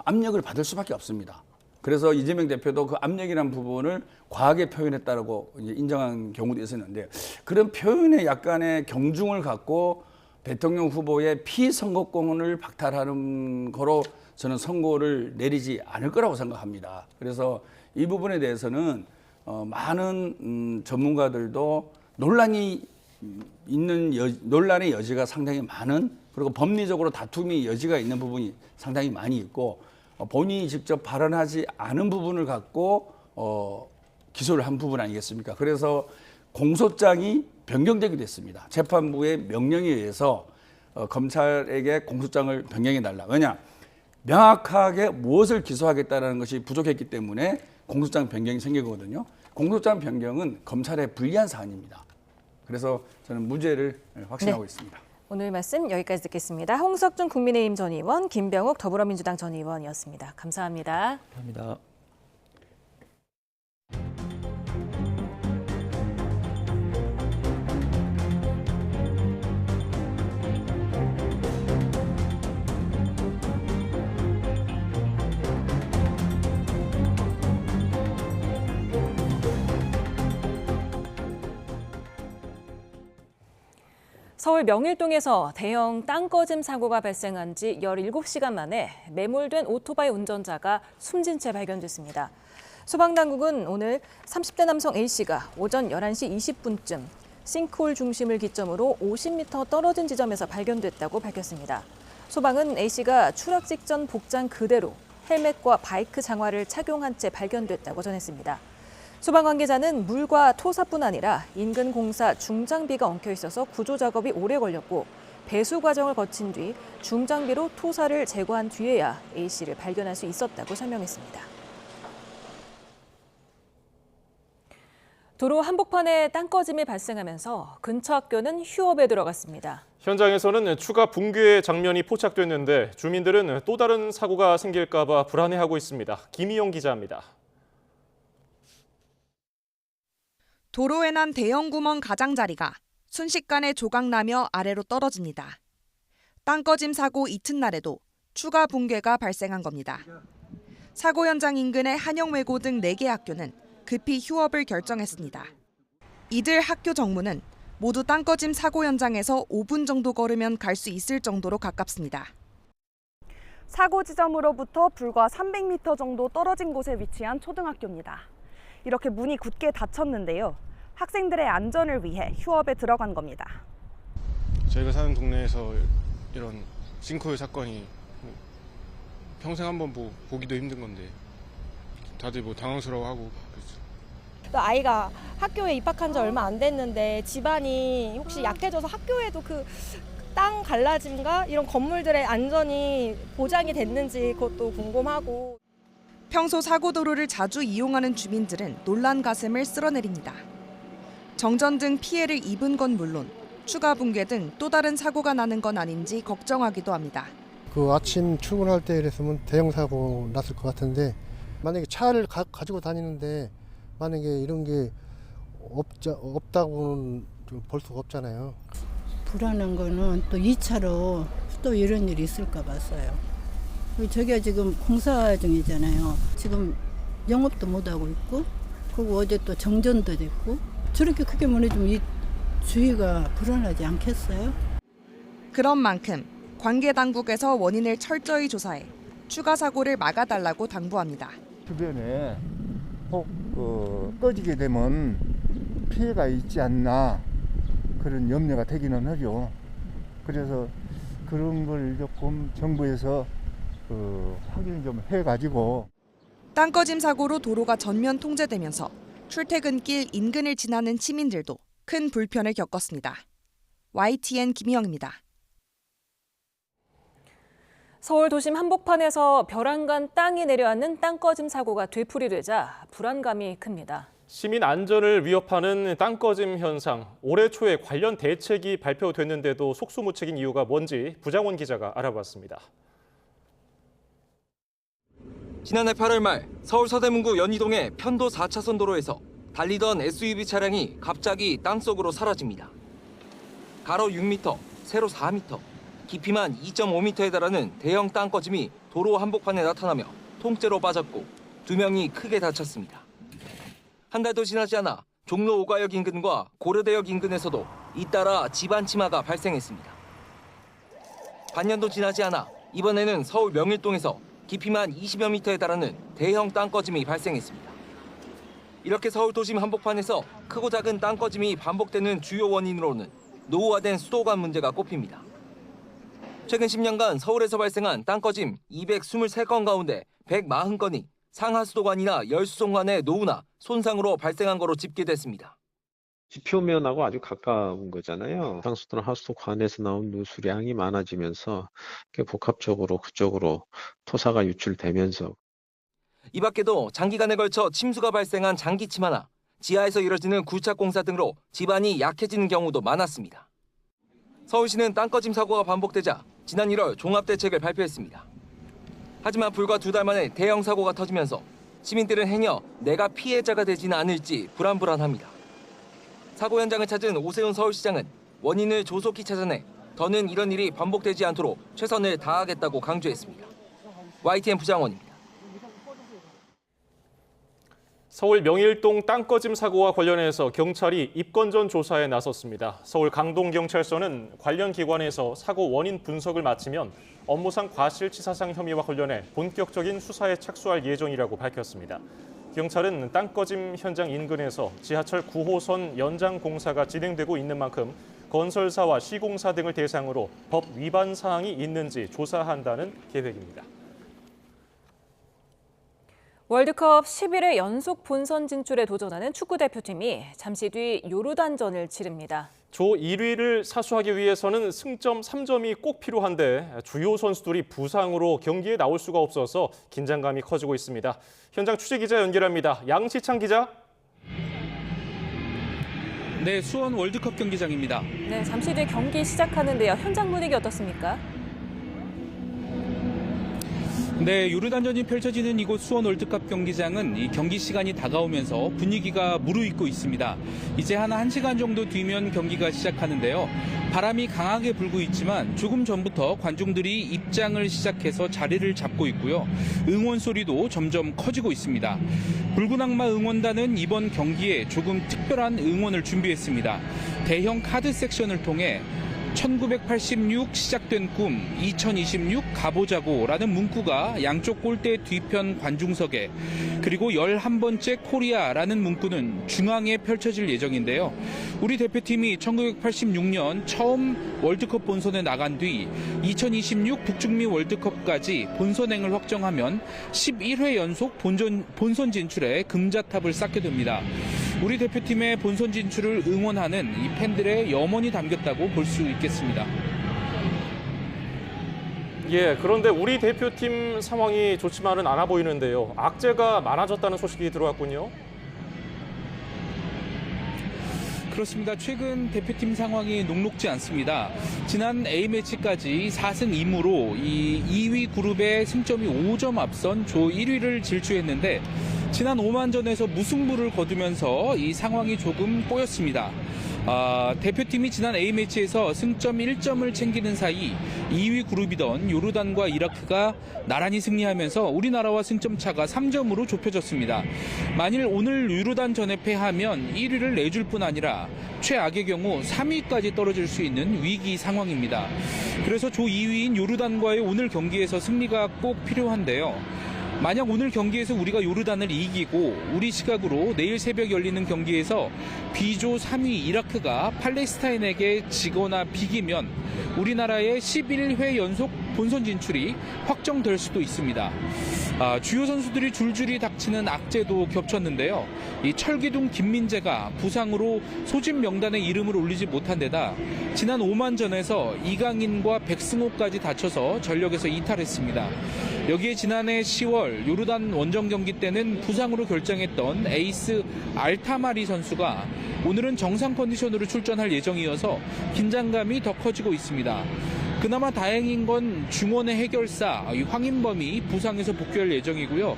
압력을 받을 수밖에 없습니다. 그래서 이재명 대표도 그 압력이라는 부분을 과하게 표현했다고 인정한 경우도 있었는데 그런 표현에 약간의 경중을 갖고 대통령 후보의 피선거권을 박탈하는 거로 저는 선고를 내리지 않을 거라고 생각합니다. 그래서 이 부분에 대해서는 많은 전문가들도 논란의 여지가 상당히 많은 그리고 법리적으로 다툼이 여지가 있는 부분이 상당히 많이 있고 본인이 직접 발언하지 않은 부분을 갖고 기소를 한 부분 아니겠습니까? 그래서 공소장이 변경되기도 했습니다. 재판부의 명령에 의해서 검찰에게 공소장을 변경해달라. 왜냐? 명확하게 무엇을 기소하겠다는 것이 부족했기 때문에 공소장 변경이 생기거든요. 공소장 변경은 검찰에 불리한 사안입니다. 그래서 저는 무죄를 확신하고 있습니다. 오늘 말씀 여기까지 듣겠습니다. 홍석준 국민의힘 전 의원, 김병욱 더불어민주당 전 의원이었습니다. 감사합니다. 감사합니다. 서울 명일동에서 대형 땅꺼짐 사고가 발생한 지 17시간 만에 매몰된 오토바이 운전자가 숨진 채 발견됐습니다. 소방당국은 오늘 30대 남성 A씨가 오전 11시 20분쯤 싱크홀 중심을 기점으로 50m 떨어진 지점에서 발견됐다고 밝혔습니다. 소방은 A씨가 추락 직전 복장 그대로 헬멧과 바이크 장화를 착용한 채 발견됐다고 전했습니다. 소방 관계자는 물과 토사뿐 아니라 인근 공사 중장비가 엉켜 있어서 구조 작업이 오래 걸렸고 배수 과정을 거친 뒤 중장비로 토사를 제거한 뒤에야 A씨를 발견할 수 있었다고 설명했습니다. 도로 한복판에 땅꺼짐이 발생하면서 근처 학교는 휴업에 들어갔습니다. 현장에서는 추가 붕괴 장면이 포착됐는데 주민들은 또 다른 사고가 생길까 봐 불안해하고 있습니다. 김희영 기자입니다. 도로에 난 대형 구멍 가장자리가 순식간에 조각나며 아래로 떨어집니다. 땅꺼짐 사고 이튿날에도 추가 붕괴가 발생한 겁니다. 사고 현장 인근의 한영외고 등 4개 학교는 급히 휴업을 결정했습니다. 이들 학교 정문은 모두 땅꺼짐 사고 현장에서 5분 정도 걸으면 갈 수 있을 정도로 가깝습니다. 사고 지점으로부터 불과 300m 정도 떨어진 곳에 위치한 초등학교입니다. 이렇게 문이 굳게 닫혔는데요. 학생들의 안전을 위해 휴업에 들어간 겁니다. 저희가 사는 동네에서 이런 싱크홀 사건이 평생 한번 보기도 힘든 건데 다들 뭐 당황스러워하고 그렇죠. 또 아이가 학교에 입학한 지 얼마 안 됐는데 집안이 혹시 약해져서 학교에도 그 땅 갈라짐과 이런 건물들의 안전이 보장이 됐는지 그것도 궁금하고. 평소 사고도로를 자주 이용하는 주민들은 놀란 가슴을 쓸어내립니다. 정전 등 피해를 입은 건 물론 추가 붕괴 등 또 다른 사고가 나는 건 아닌지 걱정하기도 합니다. 그 아침 출근할 때 이랬으면 대형 사고 났을 것 같은데 만약에 차를 가지고 다니는데 만약에 이런 게 없다고는 좀 볼 수가 없잖아요. 불안한 거는 또 2차로 또 이런 일이 있을까 봐서요. 저기가 지금 공사 중이잖아요. 지금 영업도 못 하고 있고, 그리고 어제 또 정전도 됐고, 저렇게 크게 보내주면 이 주위가 불안하지 않겠어요? 그런 만큼 관계 당국에서 원인을 철저히 조사해 추가 사고를 막아달라고 당부합니다. 주변에 혹 꺼지게 되면 피해가 있지 않나 그런 염려가 되기는 하죠. 그래서 그런 걸 조금 정부에서 확인 좀 해가지고. 땅꺼짐 사고로 도로가 전면 통제되면서 출퇴근길 인근을 지나는 시민들도 큰 불편을 겪었습니다. YTN 김희영입니다. 서울 도심 한복판에서 벼랑간 땅이 내려앉는 땅꺼짐 사고가 되풀이되자 불안감이 큽니다. 시민 안전을 위협하는 땅꺼짐 현상. 올해 초에 관련 대책이 발표됐는데도 속수무책인 이유가 뭔지 부장원 기자가 알아봤습니다. 지난해 8월 말 서울 서대문구 연희동의 편도 4차선 도로에서 달리던 SUV 차량이 갑자기 땅속으로 사라집니다. 가로 6m, 세로 4m, 깊이만 2.5m에 달하는 대형 땅꺼짐이 도로 한복판에 나타나며 통째로 빠졌고 2명이 크게 다쳤습니다. 한 달도 지나지 않아 종로 5가역 인근과 고려대역 인근에서도 잇따라 집안 침하가 발생했습니다. 반년도 지나지 않아 이번에는 서울 명일동에서 깊이만 20여 미터에 달하는 대형 땅꺼짐이 발생했습니다. 이렇게 서울 도심 한복판에서 크고 작은 땅꺼짐이 반복되는 주요 원인으로는 노후화된 수도관 문제가 꼽힙니다. 최근 10년간 서울에서 발생한 땅꺼짐 223건 가운데 140건이 상하수도관이나 열수송관의 노후나 손상으로 발생한 거로 집계됐습니다. 지표면하고 아주 가까운 거잖아요. 상수도나 하수도관에서 나온 누수량이 많아지면서 복합적으로 그쪽으로 토사가 유출되면서. 이 밖에도 장기간에 걸쳐 침수가 발생한 장기침하나 지하에서 이뤄지는 굴착 공사 등으로 집안이 약해지는 경우도 많았습니다. 서울시는 땅꺼짐 사고가 반복되자 지난 1월 종합대책을 발표했습니다. 하지만 불과 2달 만에 대형 사고가 터지면서 시민들은 행여 내가 피해자가 되지는 않을지 불안합니다. 사고 현장을 찾은 오세훈 서울시장은 원인을 조속히 찾아내 더는 이런 일이 반복되지 않도록 최선을 다하겠다고 강조했습니다. YTN 부장원입니다. 서울 명일동 땅꺼짐 사고와 관련해서 경찰이 입건전 조사에 나섰습니다. 서울 강동경찰서는 관련 기관에서 사고 원인 분석을 마치면 업무상 과실치사상 혐의와 관련해 본격적인 수사에 착수할 예정이라고 밝혔습니다. 경찰은 땅꺼짐 현장 인근에서 지하철 9호선 연장 공사가 진행되고 있는 만큼 건설사와 시공사 등을 대상으로 법 위반 사항이 있는지 조사한다는 계획입니다. 월드컵 11회 연속 본선 진출에 도전하는 축구대표팀이 잠시 뒤 요르단전을 치릅니다. 조 1위를 사수하기 위해서는 승점 3점이 꼭 필요한데 주요 선수들이 부상으로 경기에 나올 수가 없어서 긴장감이 커지고 있습니다. 현장 취재기자 연결합니다. 양시창 기자. 네, 수원 월드컵 경기장입니다. 네, 잠시 뒤 경기 시작하는데요. 현장 분위기 어떻습니까? 네, 요르단전이 펼쳐지는 이곳 수원 월드컵 경기장은 이 경기 시간이 다가오면서 분위기가 무르익고 있습니다. 이제 한 1시간 정도 뒤면 경기가 시작하는데요. 바람이 강하게 불고 있지만 조금 전부터 관중들이 입장을 시작해서 자리를 잡고 있고요. 응원 소리도 점점 커지고 있습니다. 붉은 악마 응원단은 이번 경기에 조금 특별한 응원을 준비했습니다. 대형 카드 섹션을 통해 1986 시작된 꿈, 2026 가보자고라는 문구가 양쪽 골대 뒤편 관중석에, 그리고 11번째 코리아라는 문구는 중앙에 펼쳐질 예정인데요. 우리 대표팀이 1986년 처음 월드컵 본선에 나간 뒤 2026 북중미 월드컵까지 본선행을 확정하면 11회 연속 본선 진출에 금자탑을 쌓게 됩니다. 우리 대표팀의 본선 진출을 응원하는 이 팬들의 염원이 담겼다고 볼 수 있겠습니다. 예, 그런데 우리 대표팀 상황이 좋지만은 않아 보이는데요. 악재가 많아졌다는 소식이 들어왔군요. 그렇습니다. 최근 대표팀 상황이 녹록지 않습니다. 지난 A매치까지 4승 2무로 이 2위 그룹의 승점이 5점 앞선 조 1위를 질주했는데 지난 오만전에서 무승부를 거두면서 이 상황이 조금 꼬였습니다. 대표팀이 지난 A매치에서 승점 1점을 챙기는 사이 2위 그룹이던 요르단과 이라크가 나란히 승리하면서 우리나라와 승점 차가 3점으로 좁혀졌습니다. 만일 오늘 요르단전에 패하면 1위를 내줄 뿐 아니라 최악의 경우 3위까지 떨어질 수 있는 위기 상황입니다. 그래서 조 2위인 요르단과의 오늘 경기에서 승리가 꼭 필요한데요. 만약 오늘 경기에서 우리가 요르단을 이기고 우리 시각으로 내일 새벽 열리는 경기에서 B조 3위 이라크가 팔레스타인에게 지거나 비기면 우리나라의 11회 연속 본선 진출이 확정될 수도 있습니다. 주요 선수들이 줄줄이 닥치는 악재도 겹쳤는데요. 이 철기둥 김민재가 부상으로 소집 명단에 이름을 올리지 못한 데다 지난 오만전에서 이강인과 백승호까지 다쳐서 전력에서 이탈했습니다. 여기에 지난해 10월 요르단 원정 경기 때는 부상으로 결정했던 에이스 알타마리 선수가 오늘은 정상 컨디션으로 출전할 예정이어서 긴장감이 더 커지고 있습니다. 그나마 다행인 건 중원의 해결사 황인범이 부상에서 복귀할 예정이고요.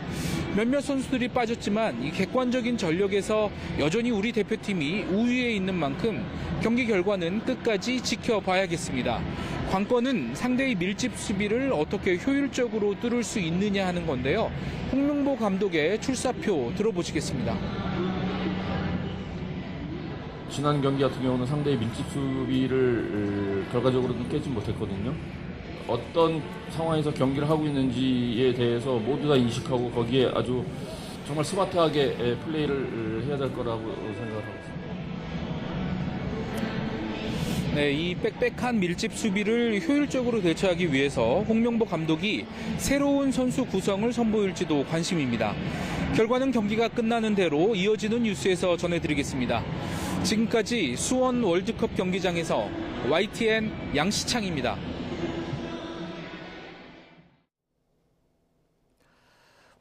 몇몇 선수들이 빠졌지만 이 객관적인 전력에서 여전히 우리 대표팀이 우위에 있는 만큼 경기 결과는 끝까지 지켜봐야겠습니다. 관건은 상대의 밀집 수비를 어떻게 효율적으로 뚫을 수 있느냐 하는 건데요. 홍명보 감독의 출사표 들어보시겠습니다. 지난 경기 같은 경우는 상대의 밀집 수비를 결과적으로는 깨지 못했거든요. 어떤 상황에서 경기를 하고 있는지에 대해서 모두 다 인식하고 거기에 아주 정말 스마트하게 플레이를 해야 될 거라고 생각하고 있습니다. 네, 이 빽빽한 밀집 수비를 효율적으로 대처하기 위해서 홍명보 감독이 새로운 선수 구성을 선보일지도 관심입니다. 결과는 경기가 끝나는 대로 이어지는 뉴스에서 전해드리겠습니다. 지금까지 수원 월드컵 경기장에서 YTN 양시창입니다.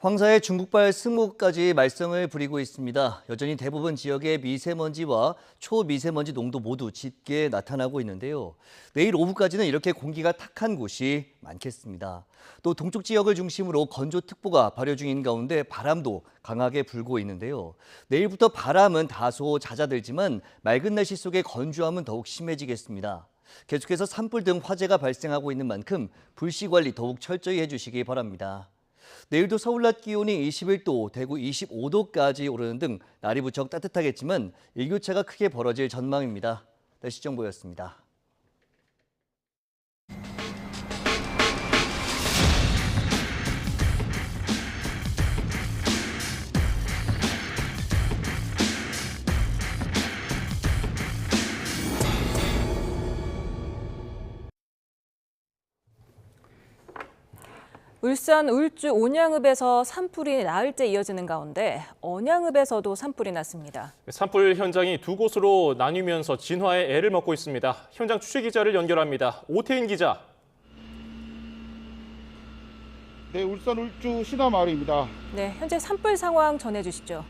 황사의 중국발 승모까지 말썽을 부리고 있습니다. 여전히 대부분 지역의 미세먼지와 초미세먼지 농도 모두 짙게 나타나고 있는데요. 내일 오후까지는 이렇게 공기가 탁한 곳이 많겠습니다. 또 동쪽 지역을 중심으로 건조특보가 발효 중인 가운데 바람도 강하게 불고 있는데요. 내일부터 바람은 다소 잦아들지만 맑은 날씨 속에 건조함은 더욱 심해지겠습니다. 계속해서 산불 등 화재가 발생하고 있는 만큼 불씨 관리 더욱 철저히 해주시기 바랍니다. 내일도 서울 낮 기온이 21도, 대구 25도까지 오르는 등 날이 무척 따뜻하겠지만 일교차가 크게 벌어질 전망입니다. 날씨 정보였습니다. 울산 울주 온양읍에서 산불이 나흘째 이어지는 가운데 언양읍에서도 산불이 났습니다. 산불 현장이 두 곳으로 나뉘면서 진화에 애를 먹고 있습니다. 현장 취재 기자를 연결합니다. 오태인 기자. 네, 울산 울주 신화마을입니다. 네, 현재 산불 상황 전해주시죠.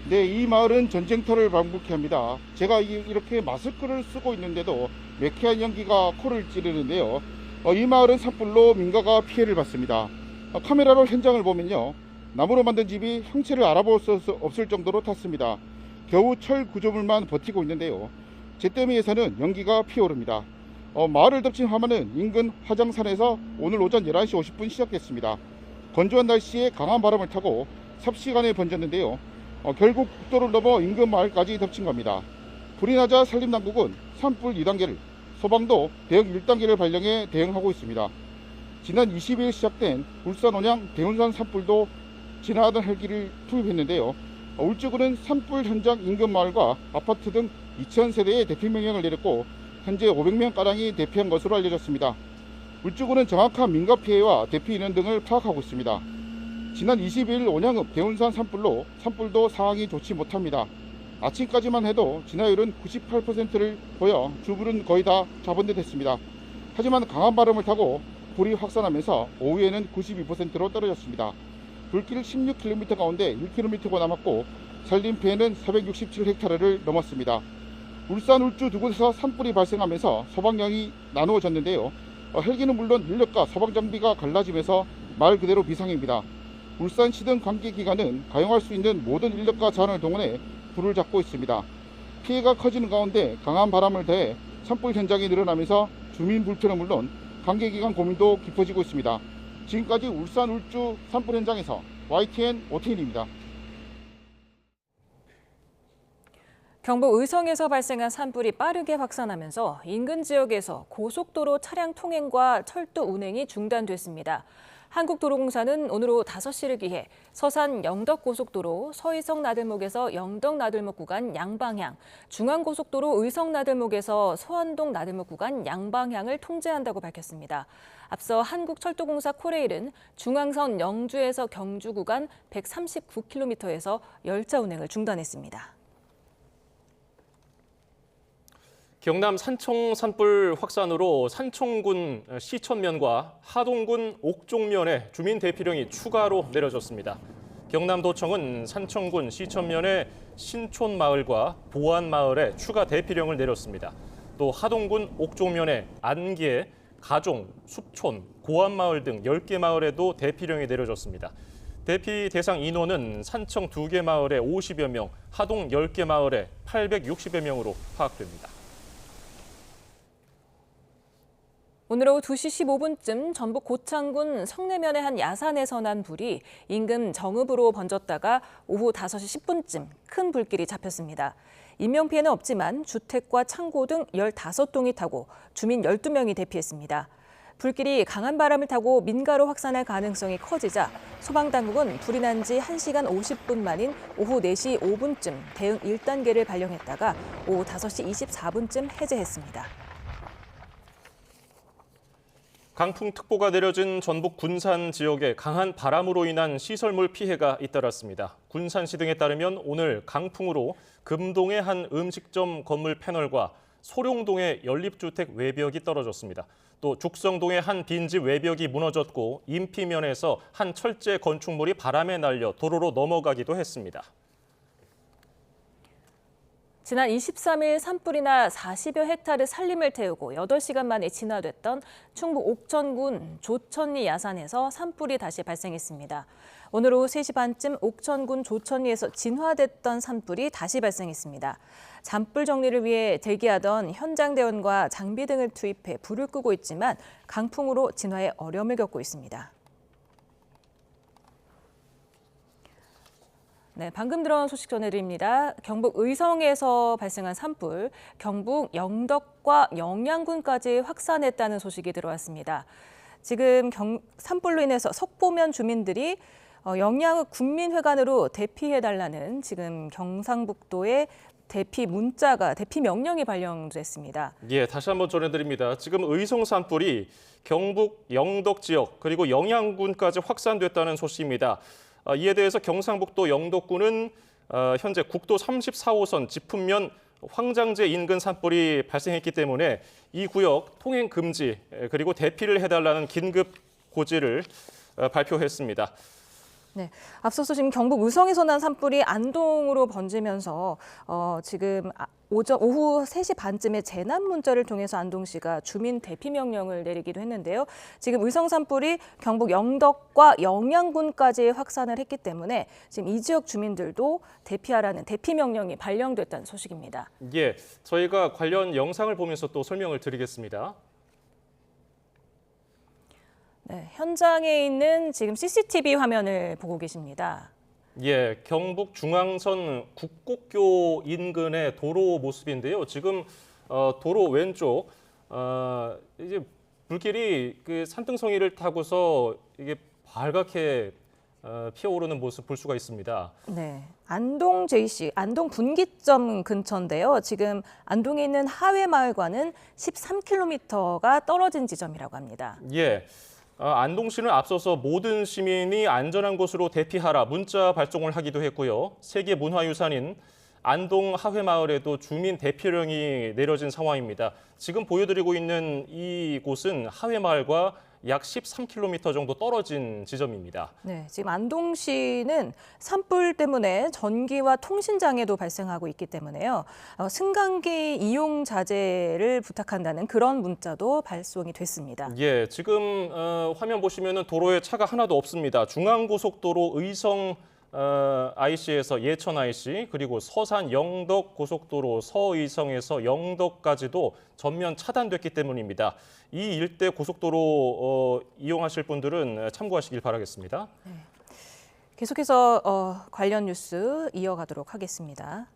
네, 이 마을은 전쟁터를 방불케 합니다. 제가 이렇게 마스크를 쓰고 있는데도 매캐한 연기가 코를 찌르는데요. 이 마을은 산불로 민가가 피해를 봤습니다. 카메라로 현장을 보면요, 나무로 만든 집이 형체를 알아볼 수 없을 정도로 탔습니다. 겨우 철 구조물만 버티고 있는데요. 잿더미에서는 연기가 피어오릅니다. 마을을 덮친 화마는 인근 화장산에서 오늘 오전 11시 50분 시작됐습니다. 건조한 날씨에 강한 바람을 타고 삽시간에 번졌는데요. 결국 국도를 넘어 인근 마을까지 덮친 겁니다. 불이 나자 산림당국은 산불 2단계를, 소방도 대응 1단계를 발령해 대응하고 있습니다. 지난 20일 시작된 울산 온양 대운산 산불도 진화하던 헬기를 투입했는데요. 울주군은 산불 현장 인근 마을과 아파트 등 2,000세대에 대피 명령을 내렸고 현재 500명가량이 대피한 것으로 알려졌습니다. 울주군은 정확한 민가 피해와 대피 인원 등을 파악하고 있습니다. 지난 22일 온양읍 대운산 산불로 산불도 상황이 좋지 못합니다. 아침까지만 해도 진화율은 98%를 보여 주불은 거의 다 잡은 듯 했습니다. 하지만 강한 바람을 타고 불이 확산하면서 오후에는 92%로 떨어졌습니다. 불길 16km 가운데 1km가 남았고 산림 피해는 467헥타르를 넘었습니다. 울산 울주 두 곳에서 산불이 발생하면서 소방량이 나누어졌는데요. 헬기는 물론 인력과 소방 장비가 갈라지면서 말 그대로 비상입니다. 울산시 등 관계기관은 가용할 수 있는 모든 인력과 자원을 동원해 불을 잡고 있습니다. 피해가 커지는 가운데 강한 바람을 더해 산불 현장이 늘어나면서 주민 불편은 물론 관계기관 고민도 깊어지고 있습니다. 지금까지 울산 울주 산불 현장에서 YTN 오태인입니다. 경북 의성에서 발생한 산불이 빠르게 확산하면서 인근 지역에서 고속도로 차량 통행과 철도 운행이 중단됐습니다. 한국도로공사는 오늘 오후 5시를 기해 서산 영덕고속도로 서의성 나들목에서 영덕 나들목 구간 양방향, 중앙고속도로 의성 나들목에서 서안동 나들목 구간 양방향을 통제한다고 밝혔습니다. 앞서 한국철도공사 코레일은 중앙선 영주에서 경주 구간 139km에서 열차 운행을 중단했습니다. 경남 산청 산불 확산으로 산청군 시천면과 하동군 옥종면에 주민 대피령이 추가로 내려졌습니다. 경남도청은 산청군 시천면의 신촌마을과 보안마을에 추가 대피령을 내렸습니다. 또 하동군 옥종면의 안개, 가종, 숲촌, 고안마을 등 10개 마을에도 대피령이 내려졌습니다. 대피 대상 인원은 산청 2개 마을에 50여 명, 하동 10개 마을에 860여 명으로 파악됩니다. 오늘 오후 2시 15분쯤 전북 고창군 성내면의 한 야산에서 난 불이 인근 정읍으로 번졌다가 오후 5시 10분쯤 큰 불길이 잡혔습니다. 인명피해는 없지만 주택과 창고 등 15동이 타고 주민 12명이 대피했습니다. 불길이 강한 바람을 타고 민가로 확산할 가능성이 커지자 소방당국은 불이 난 지 1시간 50분 만인 오후 4시 5분쯤 대응 1단계를 발령했다가 오후 5시 24분쯤 해제했습니다. 강풍특보가 내려진 전북 군산 지역에 강한 바람으로 인한 시설물 피해가 잇따랐습니다. 군산시 등에 따르면 오늘 강풍으로 금동의 한 음식점 건물 패널과 소룡동의 연립주택 외벽이 떨어졌습니다. 또 죽성동의 한 빈집 외벽이 무너졌고 인피면에서 한 철제 건축물이 바람에 날려 도로로 넘어가기도 했습니다. 지난 23일 산불이나 40여 헥타르 산림을 태우고 8시간 만에 진화됐던 충북 옥천군 조천리 야산에서 산불이 다시 발생했습니다. 오늘 오후 3시 반쯤 옥천군 조천리에서 진화됐던 산불이 다시 발생했습니다. 잔불 정리를 위해 대기하던 현장 대원과 장비 등을 투입해 불을 끄고 있지만 강풍으로 진화에 어려움을 겪고 있습니다. 네, 방금 들어온 소식 전해드립니다. 경북 의성에서 발생한 산불, 경북 영덕과 영양군까지 확산했다는 소식이 들어왔습니다. 지금 산불로 인해서 석보면 주민들이 영양 군민회관으로 대피해달라는 지금 경상북도의 대피 명령이 발령됐습니다. 예, 다시 한번 전해드립니다. 지금 의성 산불이 경북 영덕 지역 그리고 영양군까지 확산됐다는 소식입니다. 이에 대해서 경상북도 영덕군은 현재 국도 34호선 지품면 황장제 인근 산불이 발생했기 때문에 이 구역 통행 금지 그리고 대피를 해달라는 긴급 고지를 발표했습니다. 네, 앞서서 지금 경북 의성에서 난 산불이 안동으로 번지면서 지금 오후 3시 반쯤에 재난 문자를 통해서 안동시가 주민 대피 명령을 내리기도 했는데요. 지금 의성 산불이 경북 영덕과 영양군까지 확산을 했기 때문에 지금 이 지역 주민들도 대피하라는 대피 명령이 발령됐다는 소식입니다. 예, 저희가 관련 영상을 보면서 또 설명을 드리겠습니다. 네, 현장에 있는 지금 CCTV 화면을 보고 계십니다. 예, 경북 중앙선 국곡교 인근의 도로 모습인데요. 지금 도로 왼쪽 이제 불길이 그 산등성이를 타고서 이게 발갛게 피어오르는 모습 볼 수가 있습니다. 네, 안동 JC, 안동 분기점 근처인데요. 지금 안동에 있는 하회마을과는 13km가 떨어진 지점이라고 합니다. 예. 안동시는 앞서서 모든 시민이 안전한 곳으로 대피하라 문자 발송을 하기도 했고요. 세계 문화유산인 안동 하회마을에도 주민 대피령이 내려진 상황입니다. 지금 보여드리고 있는 이곳은 하회마을과 약 13km 정도 떨어진 지점입니다. 네, 지금 안동시는 산불 때문에 전기와 통신 장애도 발생하고 있기 때문에요. 승강기 이용 자제를 부탁한다는 그런 문자도 발송이 됐습니다. 예, 지금 화면 보시면은 도로에 차가 하나도 없습니다. 중앙고속도로 의성 IC에서 예천 IC 그리고 서산 영덕 고속도로 서의성에서 영덕까지도 전면 차단됐기 때문입니다. 이 일대 고속도로 이용하실 분들은 참고하시길 바라겠습니다. 네. 계속해서 관련 뉴스 이어가도록 하겠습니다.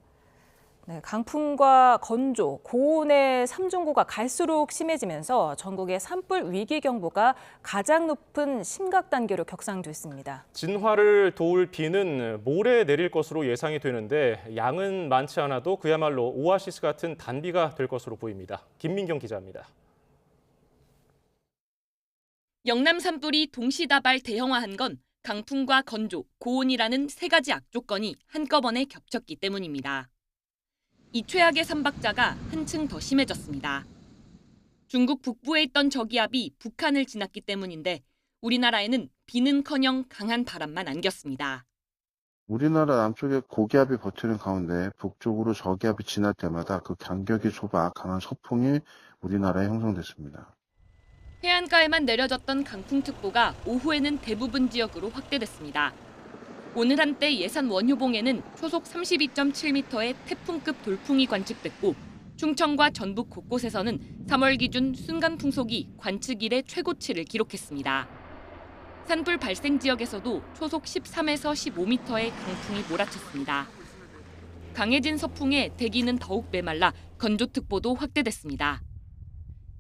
네, 강풍과 건조, 고온의 삼중고가 갈수록 심해지면서 전국의 산불 위기 경보가 가장 높은 심각 단계로 격상됐습니다. 진화를 도울 비는 모레 내릴 것으로 예상이 되는데 양은 많지 않아도 그야말로 오아시스 같은 단비가 될 것으로 보입니다. 김민경 기자입니다. 영남 산불이 동시다발 대형화한 건 강풍과 건조, 고온이라는 세 가지 악조건이 한꺼번에 겹쳤기 때문입니다. 이 최악의 삼박자가 한층 더 심해졌습니다. 중국 북부에 있던 저기압이 북한을 지났기 때문인데 우리나라에는 비는커녕 강한 바람만 안겼습니다. 우리나라 남쪽에 고기압이 버티는 가운데 북쪽으로 저기압이 지날 때마다 그 간격이 좁아 강한 서풍이 우리나라에 형성됐습니다. 해안가에만 내려졌던 강풍특보가 오후에는 대부분 지역으로 확대됐습니다. 오늘 한때 예산 원효봉에는 초속 32.7m의 태풍급 돌풍이 관측됐고 충청과 전북 곳곳에서는 3월 기준 순간 풍속이 관측 이래 최고치를 기록했습니다. 산불 발생 지역에서도 초속 13에서 15m의 강풍이 몰아쳤습니다. 강해진 서풍에 대기는 더욱 메말라 건조특보도 확대됐습니다.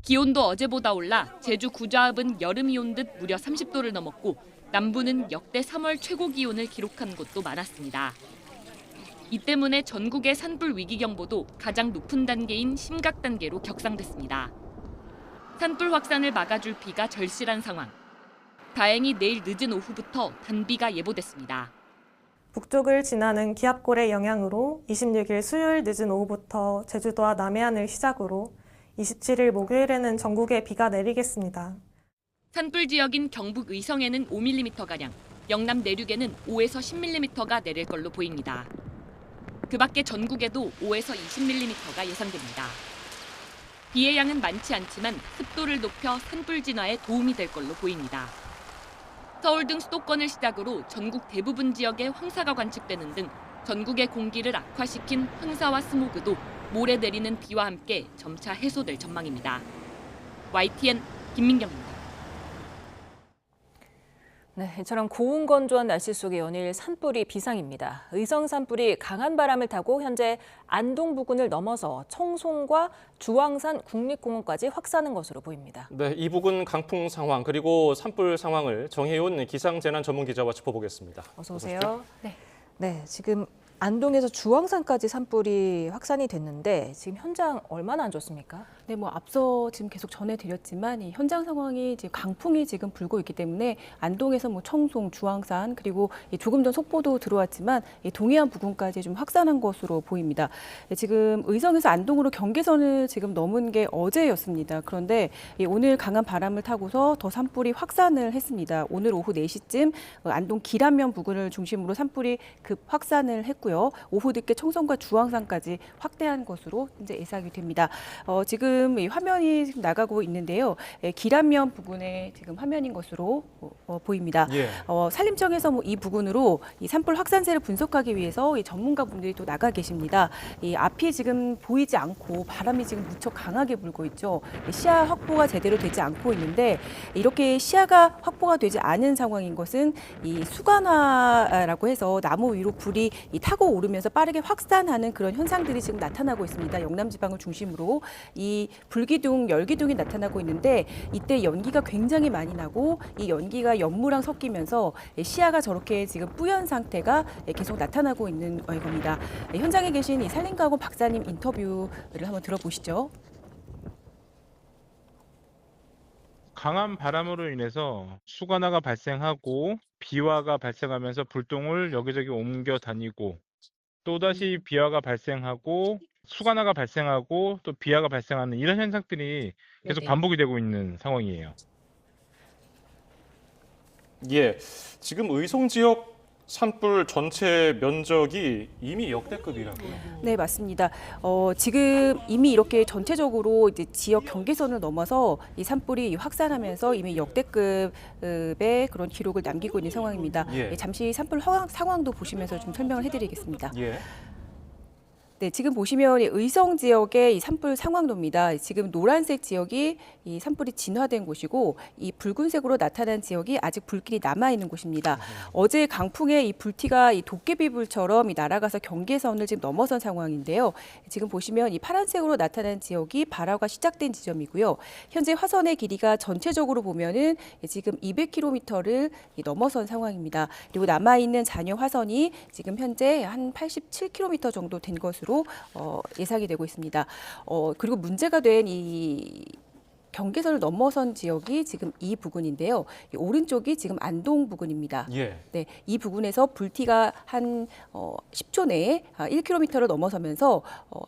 기온도 어제보다 올라 제주 구좌읍은 여름이 온 듯 무려 30도를 넘었고 남부는 역대 3월 최고 기온을 기록한 곳도 많았습니다. 이 때문에 전국의 산불 위기 경보도 가장 높은 단계인 심각 단계로 격상됐습니다. 산불 확산을 막아줄 비가 절실한 상황. 다행히 내일 늦은 오후부터 단비가 예보됐습니다. 북쪽을 지나는 기압골의 영향으로 26일 수요일 늦은 오후부터 제주도와 남해안을 시작으로 27일 목요일에는 전국에 비가 내리겠습니다. 산불 지역인 경북 의성에는 5mm가량, 영남 내륙에는 5에서 10mm가 내릴 걸로 보입니다. 그 밖에 전국에도 5에서 20mm가 예상됩니다. 비의 양은 많지 않지만 습도를 높여 산불 진화에 도움이 될 걸로 보입니다. 서울 등 수도권을 시작으로 전국 대부분 지역에 황사가 관측되는 등 전국의 공기를 악화시킨 황사와 스모그도 모레 내리는 비와 함께 점차 해소될 전망입니다. YTN 김민경입니다. 네, 이처럼 고온 건조한 날씨 속에 연일 산불이 비상입니다. 의성 산불이 강한 바람을 타고 현재 안동 부근을 넘어서 청송과 주황산 국립공원까지 확산한 것으로 보입니다. 네, 이 부근 강풍 상황 그리고 산불 상황을 정혜윤 기상재난 전문 기자와 짚어보겠습니다. 어서 오세요. 네, 지금 안동에서 주황산까지 산불이 확산이 됐는데 지금 현장 얼마나 안 좋습니까? 네, 앞서 지금 계속 전해드렸지만 이 현장 상황이 지금 강풍이 지금 불고 있기 때문에 안동에서 청송, 주황산 그리고 조금 전 속보도 들어왔지만 동해안 부근까지 좀 확산한 것으로 보입니다. 지금 의성에서 안동으로 경계선을 지금 넘은 게 어제였습니다. 그런데 오늘 강한 바람을 타고서 더 산불이 확산을 했습니다. 오늘 오후 4시쯤 안동 기란면 부근을 중심으로 산불이 급 확산을 했고요. 오후 늦게 청송과 주황산까지 확대한 것으로 현재 예상이 됩니다. 지금 이 화면이 나가고 있는데요. 기란면 부근의 지금 화면인 것으로 보입니다. 예. 산림청에서 이 부근으로 이 산불 확산세를 분석하기 위해서 이 전문가분들이 또 나가 계십니다. 이 앞이 지금 보이지 않고 바람이 지금 무척 강하게 불고 있죠. 시야 확보가 제대로 되지 않고 있는데 이렇게 시야가 확보가 되지 않은 상황인 것은 이 수간화라고 해서 나무 위로 불이 타고 오르면서 빠르게 확산하는 그런 현상들이 지금 나타나고 있습니다. 영남 지방을 중심으로 이 불기둥, 열기둥이 나타나고 있는데 이때 연기가 굉장히 많이 나고 이 연기가 연무랑 섞이면서 시야가 저렇게 지금 뿌연 상태가 계속 나타나고 있는 겁니다. 현장에 계신 이 산림과학원 박사님 인터뷰를 한번 들어보시죠. 강한 바람으로 인해서 수관화가 발생하고 비화가 발생하면서 불똥을 여기저기 옮겨 다니고 또다시 비화가 발생하고 수관화가 발생하고 또 비화가 발생하는 이런 현상들이 계속 반복이 되고 있는 상황이에요. 예, 지금 의성 지역 산불 전체 면적이 이미 역대급이라고요? 네, 맞습니다. 지금 이미 이렇게 전체적으로 이제 지역 경계선을 넘어서 이 산불이 확산하면서 이미 역대급의 그런 기록을 남기고 있는 상황입니다. 예. 잠시 산불 상황도 보시면서 좀 설명을 해드리겠습니다. 예. 네, 지금 보시면 이 의성 지역의 이 산불 상황도입니다. 지금 노란색 지역이 이 산불이 진화된 곳이고 이 붉은색으로 나타난 지역이 아직 불길이 남아 있는 곳입니다. 어제 강풍에 이 불티가 이 도깨비불처럼 이 날아가서 경계선을 지금 넘어선 상황인데요. 지금 보시면 이 파란색으로 나타난 지역이 발화가 시작된 지점이고요. 현재 화선의 길이가 전체적으로 보면은 지금 200km를 넘어선 상황입니다. 그리고 남아 있는 잔여 화선이 지금 현재 한 87km 정도 된 것으로 예상이 되고 있습니다. 그리고 문제가 된 이 경계선을 넘어선 지역이 지금 이 부근인데요. 이 오른쪽이 지금 안동 부근입니다. 예. 네, 이 부근에서 불티가 한 10초 내에 1km를 넘어서면서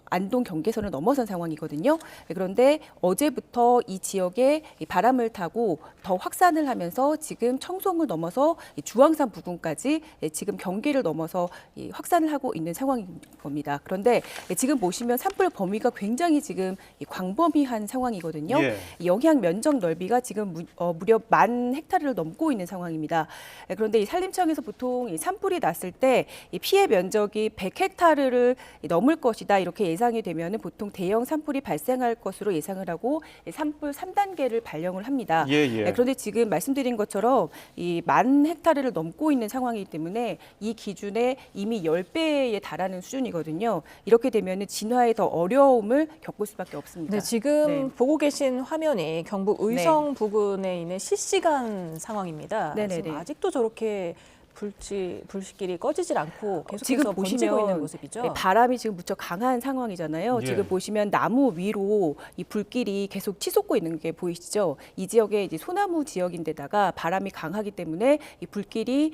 안동 경계선을 넘어선 상황이거든요. 그런데 어제부터 이 지역에 바람을 타고 더 확산을 하면서 지금 청송을 넘어서 주황산 부근까지 지금 경계를 넘어서 확산을 하고 있는 상황인 겁니다. 그런데 지금 보시면 산불 범위가 굉장히 지금 광범위한 상황이거든요. 예. 영향 면적 넓이가 지금 무려 10,000헥타르를 넘고 있는 상황입니다. 그런데 이 산림청에서 보통 이 산불이 났을 때 이 피해 면적이 100헥타르를 넘을 것이다 이렇게 예상이 되면 보통 대형 산불이 발생할 것으로 예상을 하고 산불 3단계를 발령을 합니다. 예. 그런데 지금 말씀드린 것처럼 이 10,000헥타르를 넘고 있는 상황이기 때문에 이 기준에 이미 10배에 달하는 수준이거든요. 이렇게 되면 진화에 더 어려움을 겪을 수밖에 없습니다. 네, 지금 보고 계신 화면이 경북 의성 부근에 있는 실시간 상황입니다. 네네네. 지금 아직도 저렇게 불씨길이 꺼지질 않고 계속해서 지금 번지고 보시면 있는 모습이죠. 네, 바람이 지금 무척 강한 상황이잖아요. 예. 지금 보시면 나무 위로 이 불길이 계속 치솟고 있는 게 보이시죠? 이 지역에 이제 소나무 지역인데다가 바람이 강하기 때문에 이 불길이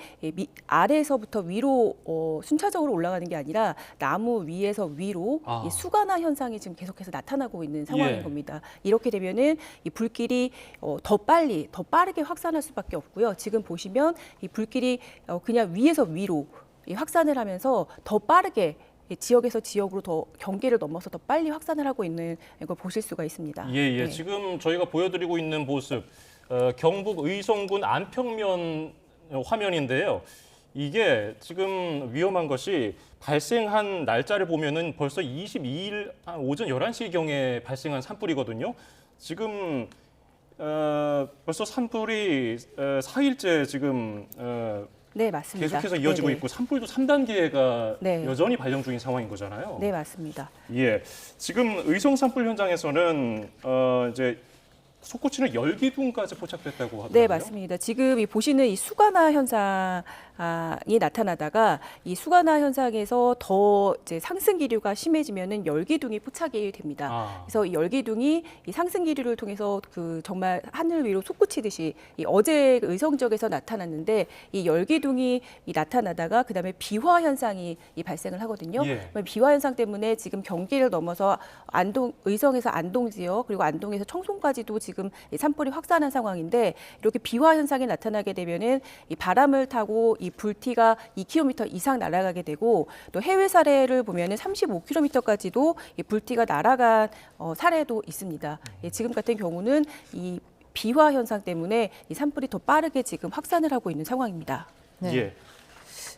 아래에서부터 위로 순차적으로 올라가는 게 아니라 나무 위에서 위로 이 수간화 현상이 지금 계속해서 나타나고 있는 상황인 예. 겁니다. 이렇게 되면은 이 불길이 더 빠르게 확산할 수밖에 없고요. 지금 보시면 이 불길이 그냥 위에서 위로 확산을 하면서 더 빠르게 지역에서 지역으로 더 경계를 넘어서 더 빨리 확산을 하고 있는 걸 보실 수가 있습니다. 예. 네. 지금 저희가 보여드리고 있는 모습, 경북 의성군 안평면 화면인데요. 이게 지금 위험한 것이 발생한 날짜를 보면은 벌써 22일 오전 11시경에 발생한 산불이거든요. 지금 벌써 산불이 4일째 지금 네, 맞습니다. 계속해서 이어지고 네네. 있고 산불도 3단계가 네. 여전히 발령 중인 상황인 거잖아요. 네, 맞습니다. 예, 지금 의성 산불 현장에서는 이제 솟구치는 열기둥까지 포착됐다고 하더라고요. 네, 맞습니다. 지금 이 보시는 이 수간화 현상이 나타나다가 이 수간화 현상에서 더 이제 상승 기류가 심해지면은 열기둥이 포착이 됩니다. 그래서 이 열기둥이 이 상승 기류를 통해서 그 정말 하늘 위로 솟구치듯이 이 어제 의성 지역에서 나타났는데 이 열기둥이 나타나다가 그다음에 비화 현상이 발생을 하거든요. 예. 비화 현상 때문에 지금 경계를 넘어서 의성에서 안동 지역 그리고 안동에서 청송까지도 지금 산불이 확산한 상황인데 이렇게 비화 현상이 나타나게 되면은 이 바람을 타고 이 불티가 2km 이상 날아가게 되고 또 해외 사례를 보면은 35km까지도 이 불티가 날아간 사례도 있습니다. 지금 같은 경우는 이 비화 현상 때문에 이 산불이 더 빠르게 지금 확산을 하고 있는 상황입니다. 네. 예.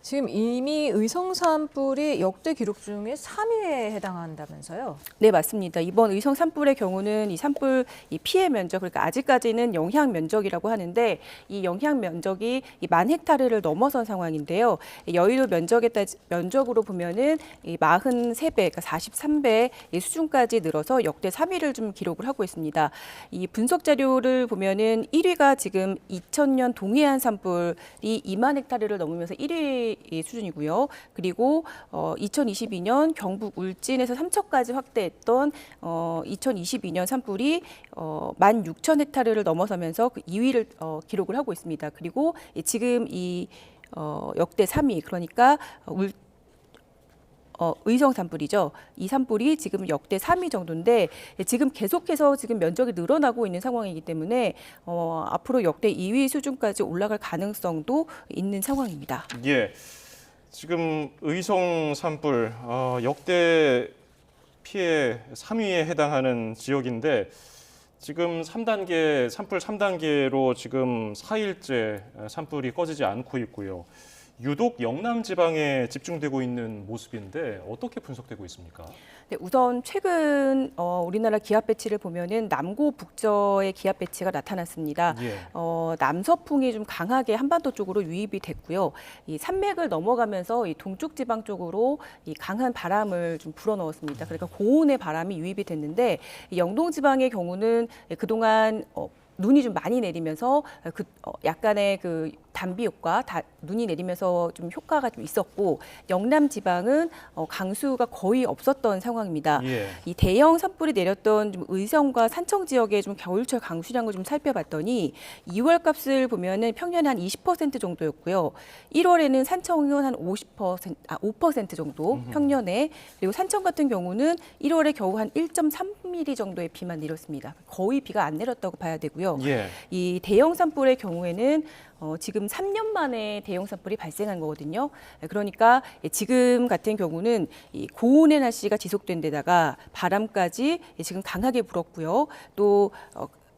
지금 이미 의성 산불이 역대 기록 중에 3위에 해당한다면서요? 네, 맞습니다. 이번 의성 산불의 경우는 이 산불 이 피해 면적, 그러니까 아직까지는 영향 면적이라고 하는데 이 영향 면적이 이 10,000헥타르를 넘어선 상황인데요. 여의도 면적으로 보면은 이 43배, 그러니까 43배 의 수준까지 늘어서 역대 3위를 좀 기록을 하고 있습니다. 이 분석 자료를 보면은 1위가 지금 2000년 동해안 산불이 20,000헥타르를 넘으면서 1위 수준이고요. 그리고 2022년 경북 울진에서 삼척까지 확대했던 2022년 산불이 16,000헥타르를 넘어서면서 그 2위를 기록을 하고 있습니다. 그리고 지금 이 역대 3위, 그러니까 의성 산불이죠. 이 산불이 지금 역대 3위 정도인데 지금 계속해서 지금 면적이 늘어나고 있는 상황이기 때문에 앞으로 역대 2위 수준까지 올라갈 가능성도 있는 상황입니다. 예, 지금 의성 산불 역대 피해 3위에 해당하는 지역인데 지금 3단계 산불 3단계로 지금 4일째 산불이 꺼지지 않고 있고요. 유독 영남 지방에 집중되고 있는 모습인데 어떻게 분석되고 있습니까? 네, 우선 최근 우리나라 기압 배치를 보면은 남고 북저의 기압 배치가 나타났습니다. 예. 남서풍이 좀 강하게 한반도 쪽으로 유입이 됐고요. 이 산맥을 넘어가면서 이 동쪽 지방 쪽으로 이 강한 바람을 좀 불어넣었습니다. 그러니까 고온의 바람이 유입이 됐는데 이 영동 지방의 경우는 그동안 눈이 좀 많이 내리면서 약간의 그 단비 효과, 눈이 내리면서 좀 효과가 좀 있었고 영남 지방은 강수가 거의 없었던 상황입니다. 예. 이 대형 산불이 내렸던 좀 의성과 산청 지역의 좀 겨울철 강수량을 좀 살펴봤더니 2월 값을 보면은 평년에 한 20% 정도였고요. 1월에는 산청은 한 5% 정도 평년에, 그리고 산청 같은 경우는 1월에 겨우 한 1.3mm 정도의 비만 내렸습니다. 거의 비가 안 내렸다고 봐야 되고요. 예. 이 대형 산불의 경우에는 지금 3년 만에 대형 산불이 발생한 거거든요. 그러니까 지금 같은 경우는 이 고온의 날씨가 지속된 데다가 바람까지 지금 강하게 불었고요. 또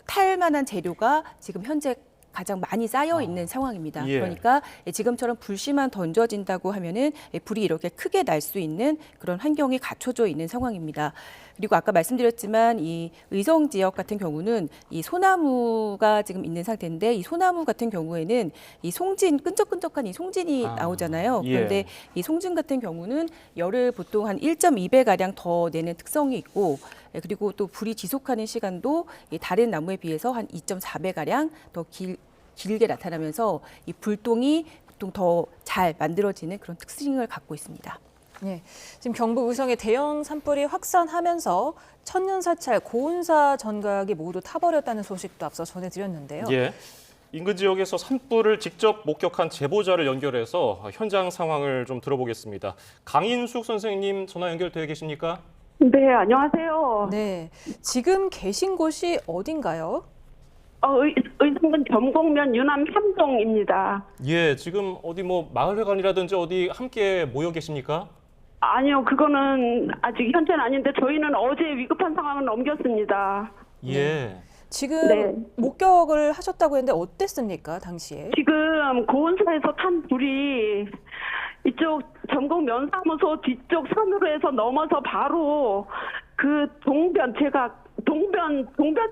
탈 만한 재료가 지금 현재 가장 많이 쌓여 있는 상황입니다. 예. 그러니까 지금처럼 불씨만 던져진다고 하면은 불이 이렇게 크게 날 수 있는 그런 환경이 갖춰져 있는 상황입니다. 그리고 아까 말씀드렸지만 이 의성 지역 같은 경우는 이 소나무가 지금 있는 상태인데 이 소나무 같은 경우에는 이 송진, 끈적끈적한 이 송진이 나오잖아요. 예. 그런데 이 송진 같은 경우는 열을 보통 한 1.2배 가량 더 내는 특성이 있고, 그리고 또 불이 지속하는 시간도 다른 나무에 비해서 한 2.4배 가량 더 길게 나타나면서 이 불똥이 보통 더 잘 만들어지는 그런 특징을 갖고 있습니다. 네, 지금 경북 의성의 대형 산불이 확산하면서 천년사찰, 고운사 전각이 모두 타버렸다는 소식도 앞서 전해드렸는데요. 예. 인근 지역에서 산불을 직접 목격한 제보자를 연결해서 현장 상황을 좀 들어보겠습니다. 강인숙 선생님 전화 연결되어 계십니까? 네, 안녕하세요. 네, 지금 계신 곳이 어딘가요? 의성군 점곡면 유남 3동입니다. 예, 지금 어디 뭐 마을회관이라든지 어디 함께 모여 계십니까? 아니요, 그거는 아직 현재는 아닌데 저희는 어제 위급한 상황을 넘겼습니다. 예. 지금 네. 목격을 하셨다고 했는데 어땠습니까, 당시에? 지금 고운사에서 탄 불이 이쪽 점곡 면사무소 뒤쪽 산으로 해서 넘어서 바로 그 동변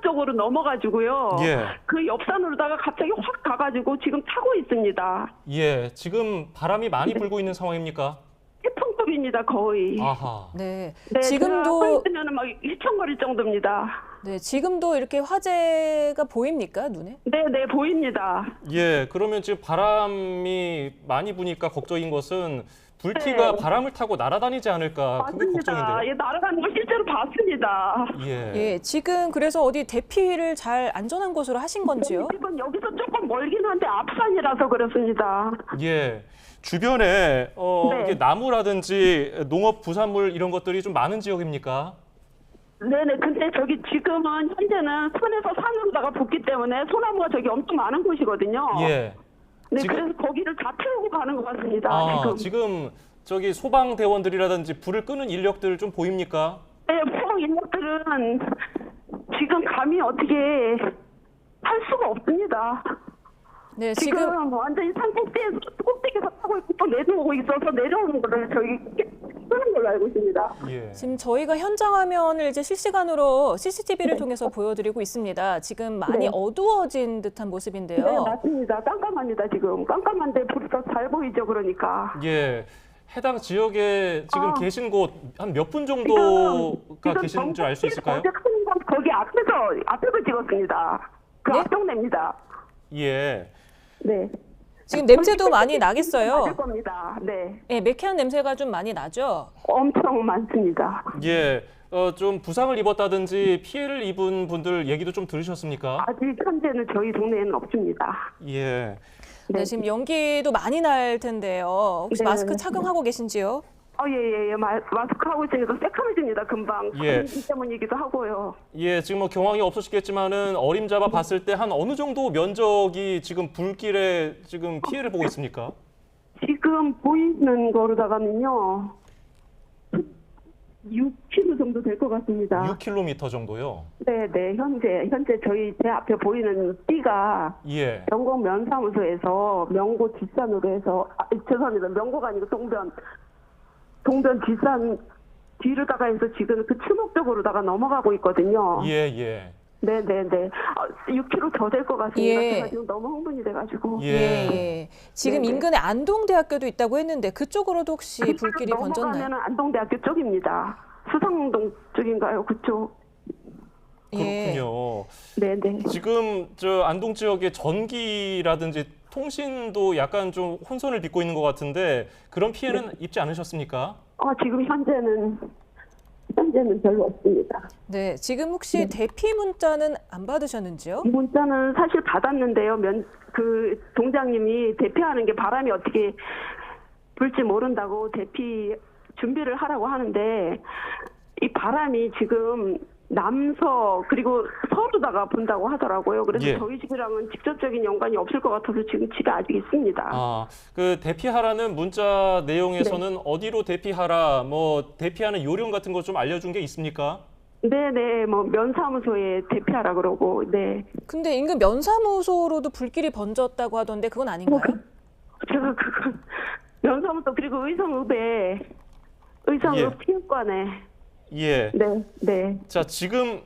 쪽으로 넘어가지고요. 예. 그 옆산으로다가 갑자기 확 가가지고 지금 타고 있습니다. 예, 지금 바람이 많이 불고 있는 상황입니까? 태풍급입니다, 거의. 아하. 네, 네, 지금도 있으면 막 휘청거릴 정도입니다. 네, 지금도 이렇게 화재가 보입니까, 눈에? 네, 네, 보입니다. 예, 그러면 지금 바람이 많이 부니까 걱정인 것은 불티가 네. 바람을 타고 날아다니지 않을까, 그게 맞습니다. 걱정인데요. 예, 날아가는 거 실제로 봤습니다. 예. 예, 지금 그래서 어디 대피를 잘 안전한 곳으로 하신 건지요? 집은 여기서 조금 멀긴 한데 앞산이라서 그렇습니다. 예. 주변에 네. 이게 나무라든지 농업 부산물 이런 것들이 좀 많은 지역입니까? 네네, 근데 저기 지금은 현재는 산에서 산으로다가 붙기 때문에 소나무가 저기 엄청 많은 곳이거든요. 예. 네, 지금- 그래서 거기를 다 태우고 가는 것 같습니다. 지금 저기 소방대원들이라든지 불을 끄는 인력들 좀 보입니까? 네, 소방 인력들은 지금 감히 어떻게 할 수가 없습니다. 네, 지금 완전히 산 꼭대기에서 타고 있고 또 내려오고 있어서 내려오는 거를 저희 끄는 걸로 알고 있습니다. 예. 지금 저희가 현장 화면을 이제 실시간으로 CCTV를 통해서 보여드리고 있습니다. 지금 많이 네. 어두워진 듯한 모습인데요. 네, 맞습니다. 깜깜합니다, 지금. 깜깜한데 불이 더 잘 보이죠, 그러니까. 예. 해당 지역에 지금 계신 곳 한 몇 분 정도가 지금 계신 줄 알 수 있을까요? 어제 큰 건 거기 앞에서 찍었습니다. 그 앞동네입니다. 예. 네. 지금 냄새도 많이 나겠어요. 맞을 겁니다. 네. 네, 매캐한 냄새가 좀 많이 나죠? 엄청 많습니다. 예. 좀 부상을 입었다든지 피해를 입은 분들 얘기도 좀 들으셨습니까? 아직 현재는 저희 동네에는 없습니다. 예. 네, 지금 연기도 많이 날 텐데요. 혹시 네. 마스크 착용하고 계신지요? 예. 마스크 하고 있으니까 새카매집니다, 금방. 예. 감기 때문이기도 하고요. 예, 지금 뭐 경황이 없으시겠지만은 어림잡아 봤을 때 한 어느 정도 면적이 지금 불길에 지금 피해를 보고 있습니까? 지금 보이는 거로다가는요, 6km 정도 될 것 같습니다. 6km 정도요. 네, 현재 저희 제 앞에 보이는 띠가 예. 영국 면사무소에서 명고 뒷산으로 해서 죄송합니다. 명고가 아니고 동변 뒷산 뒤로다가 해서 지금 그 추목 쪽으로다가 넘어가고 있거든요. 예. 네. 6km 더 될 것 같습니다. 예. 제가 지금 너무 흥분이 돼가지고. 예. 지금 네네. 인근에 안동대학교도 있다고 했는데 그쪽으로도 혹시 불길이 번졌나요? 넘어가면 안동대학교 쪽입니다. 수성동 쪽인가요? 그쪽. 그렇군요. 네네. 지금 저 안동 지역의 전기라든지 통신도 약간 좀 혼선을 빚고 있는 것 같은데 그런 피해는 입지 않으셨습니까? 지금 현재는 별로 없습니다. 네, 지금 혹시 대피 문자는 안 받으셨는지요? 문자는 사실 받았는데요. 그 동장님이 대피하는 게 바람이 어떻게 불지 모른다고 대피 준비를 하라고 하는데 이 바람이 지금 남서 그리고 서로다가 분다고 하더라고요. 그래서 예. 저희 집이랑은 직접적인 연관이 없을 것 같아서 지금 집에 아직 있습니다. 그 대피하라는 문자 내용에서는 어디로 대피하라, 뭐 대피하는 요령 같은 거 좀 알려준 게 있습니까? 네네, 뭐 면사무소에 대피하라 그러고, 네. 근데 인근 면사무소로도 불길이 번졌다고 하던데 그건 아닌가요? 제가 면사무소 그리고 의성읍에 의성읍体育館에 예. 네. 자, 지금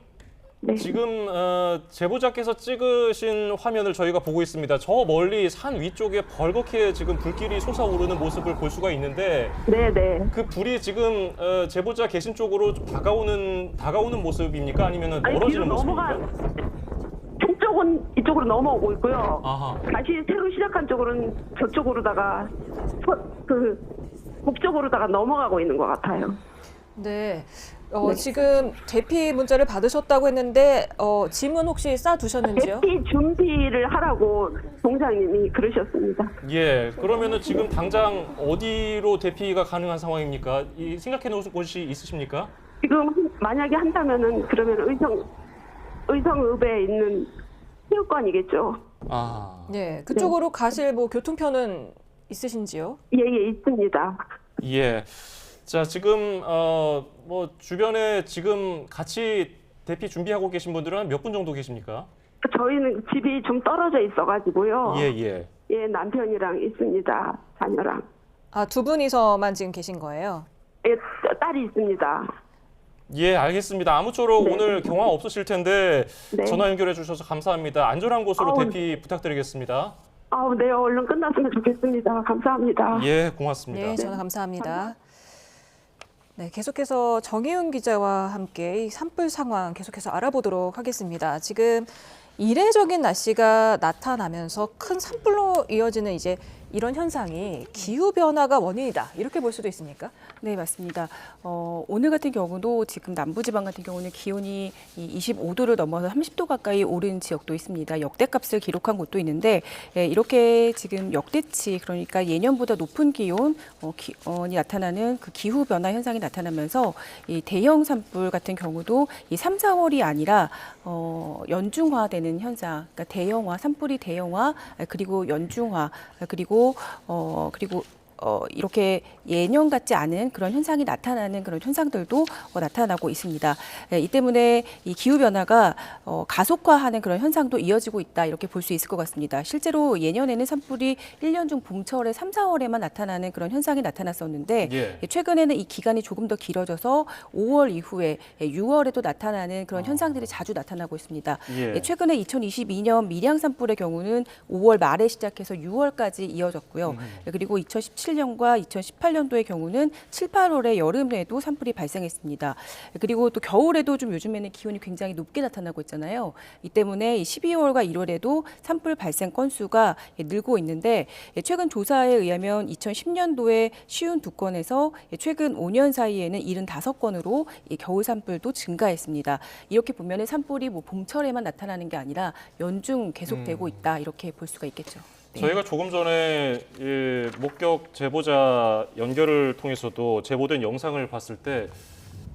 제보자께서 찍으신 화면을 저희가 보고 있습니다. 저 멀리 산 위쪽에 벌겋게 지금 불길이 솟아오르는 모습을 볼 수가 있는데, 네네. 그 불이 지금 제보자 계신 쪽으로 좀 다가오는 모습입니까? 아니면 멀어지는 모습입니까? 이쪽은 이쪽으로 넘어오고 있고요. 아하. 다시 새로 시작한 쪽으로는 저쪽으로다가 북쪽으로다가 넘어가고 있는 것 같아요. 네. 네. 지금 대피 문자를 받으셨다고 했는데 짐은 혹시 싸두셨는지요? 대피 준비를 하라고 동장님이 그러셨습니다. 예, 그러면은 지금 당장 어디로 대피가 가능한 상황입니까? 생각해 놓은 곳이 있으십니까? 지금 만약에 한다면은 그러면 의성읍에 있는 체육관이겠죠. 아. 네, 그쪽으로 가실 뭐 교통편은 있으신지요? 예, 있습니다. 예. 자, 지금 뭐 주변에 지금 같이 대피 준비하고 계신 분들은 몇 분 정도 계십니까? 저희는 집이 좀 떨어져 있어가지고요. 예. 예, 남편이랑 있습니다. 자녀랑. 아, 두 분이서만 지금 계신 거예요? 예, 딸이 있습니다. 예, 알겠습니다. 아무쪼록 네. 오늘 경화 없으실 텐데 네. 전화 연결해 주셔서 감사합니다. 안전한 곳으로 아우. 대피 부탁드리겠습니다. 네, 얼른 끝났으면 좋겠습니다. 감사합니다. 예, 고맙습니다. 네, 전화 감사합니다. 네, 계속해서 정혜윤 기자와 함께 이 산불 상황 계속해서 알아보도록 하겠습니다. 지금 이례적인 날씨가 나타나면서 큰 산불로 이어지는 이제 이런 현상이 기후변화가 원인이다. 이렇게 볼 수도 있습니까? 네, 맞습니다. 오늘 같은 경우도 지금 남부지방 같은 경우는 기온이 25도를 넘어서 30도 가까이 오른 지역도 있습니다. 역대값을 기록한 곳도 있는데 이렇게 지금 역대치 그러니까 예년보다 높은 기온이 나타나는 그 기후변화 현상이 나타나면서 이 대형 산불 같은 경우도 이 3, 4월이 아니라 연중화되는 현상, 그러니까 대형화, 산불이 대형화, 그리고 연중화, 그리고 이렇게 예년 같지 않은 그런 현상이 나타나는 그런 현상들도 나타나고 있습니다. 이 때문에 이 기후변화가 가속화하는 그런 현상도 이어지고 있다 이렇게 볼 수 있을 것 같습니다. 실제로 예년에는 산불이 1년 중 봄철에 3, 4월에만 나타나는 그런 현상이 나타났었는데 최근에는 이 기간이 조금 더 길어져서 5월 이후에 6월에도 나타나는 그런 현상들이 자주 나타나고 있습니다. 최근에 2022년 밀양 산불의 경우는 5월 말에 시작해서 6월까지 이어졌고요. 그리고 2017년과 2018년도의 경우는 7, 8월에 여름에도 산불이 발생했습니다. 그리고 또 겨울에도 좀 요즘에는 기온이 굉장히 높게 나타나고 있잖아요. 이 때문에 12월과 1월에도 산불 발생 건수가 늘고 있는데 최근 조사에 의하면 2010년도에 52건에서 최근 5년 사이에는 75건으로 겨울 산불도 증가했습니다. 이렇게 보면 산불이 뭐 봄철에만 나타나는 게 아니라 연중 계속되고 있다 이렇게 볼 수가 있겠죠. 네. 저희가 조금 전에 목격 제보자 연결을 통해서도 제보된 영상을 봤을 때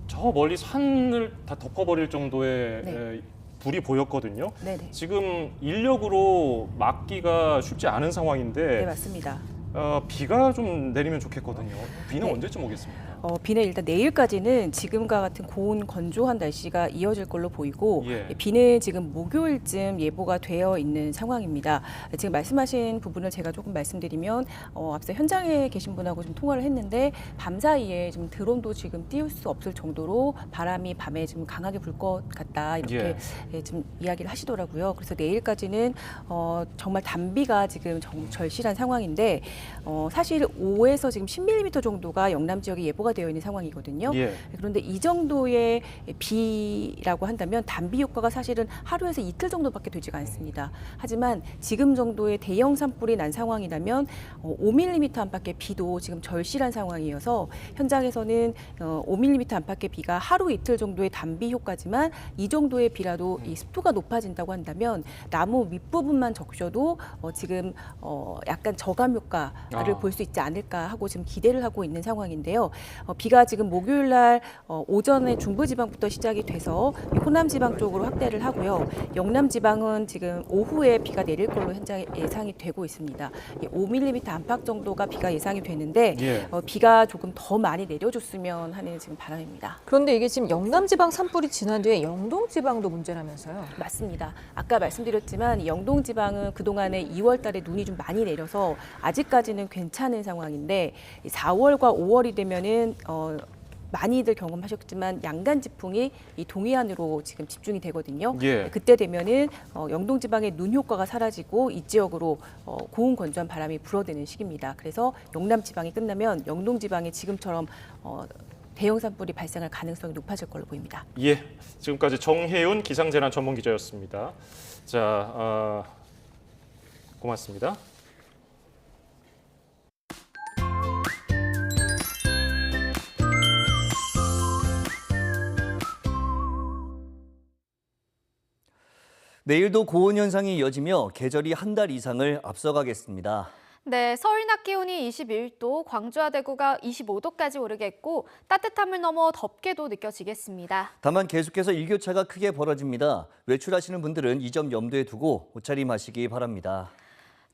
저 멀리 산을 다 덮어버릴 정도의 불이 보였거든요. 네네. 지금 인력으로 막기가 쉽지 않은 상황인데 네, 맞습니다. 비가 좀 내리면 좋겠거든요. 비는 네. 언제쯤 오겠습니까? 비는 일단 내일까지는 지금과 같은 고온 건조한 날씨가 이어질 걸로 보이고 예. 비는 지금 목요일쯤 예보가 되어 있는 상황입니다. 지금 말씀하신 부분을 제가 조금 말씀드리면 앞서 현장에 계신 분하고 좀 통화를 했는데 밤 사이에 좀 드론도 지금 띄울 수 없을 정도로 바람이 밤에 좀 강하게 불 것 같다 이렇게 좀 이야기를 하시더라고요. 그래서 내일까지는 정말 단비가 지금 절실한 상황인데 사실 5에서 지금 10mm 정도가 영남 지역에 예보가 되어 있는 상황이거든요. 그런데 이 정도의 비라고 한다면 단비 효과가 사실은 하루에서 이틀 정도밖에 되지가 않습니다. 하지만 지금 정도의 대형 산불이 난 상황이라면 5mm 안팎의 비도 지금 절실한 상황이어서 현장에서는 5mm 안팎의 비가 하루 이틀 정도의 단비 효과지만 이 정도의 비라도 이 습도가 높아진다고 한다면 나무 윗부분만 적셔도 지금 약간 저감 효과를 볼 수 있지 않을까 하고 지금 기대를 하고 있는 상황인데요. 비가 지금 목요일 날 오전에 중부지방부터 시작이 돼서 호남 지방 쪽으로 확대를 하고요. 영남 지방은 지금 오후에 비가 내릴 걸로 현재 예상이 되고 있습니다. 5mm 안팎 정도가 비가 예상이 되는데 비가 조금 더 많이 내려줬으면 하는 지금 바람입니다. 그런데 이게 지금 영남 지방 산불이 지난 뒤에 영동 지방도 문제라면서요? 맞습니다. 아까 말씀드렸지만 영동 지방은 그동안에 2월 달에 눈이 좀 많이 내려서 아직까지는 괜찮은 상황인데 4월과 5월이 되면은 많이들 경험하셨지만 양간 지풍이 이 동해안으로 지금 집중이 되거든요. 그때 되면은 영동 지방의 눈 효과가 사라지고 이 지역으로 고온 건조한 바람이 불어대는 시기입니다. 그래서 영남 지방이 끝나면 영동 지방이 지금처럼 대형 산불이 발생할 가능성이 높아질 걸로 보입니다. 지금까지 정혜윤 기상재난 전문기자였습니다. 자, 고맙습니다. 내일도 고온 현상이 이어지며 계절이 한 달 이상을 앞서가겠습니다. 네, 서울 낮 기온이 21도, 광주와 대구가 25도까지 오르겠고 따뜻함을 넘어 덥게도 느껴지겠습니다. 다만 계속해서 일교차가 크게 벌어집니다. 외출하시는 분들은 이 점 염두에 두고 옷차림하시기 바랍니다.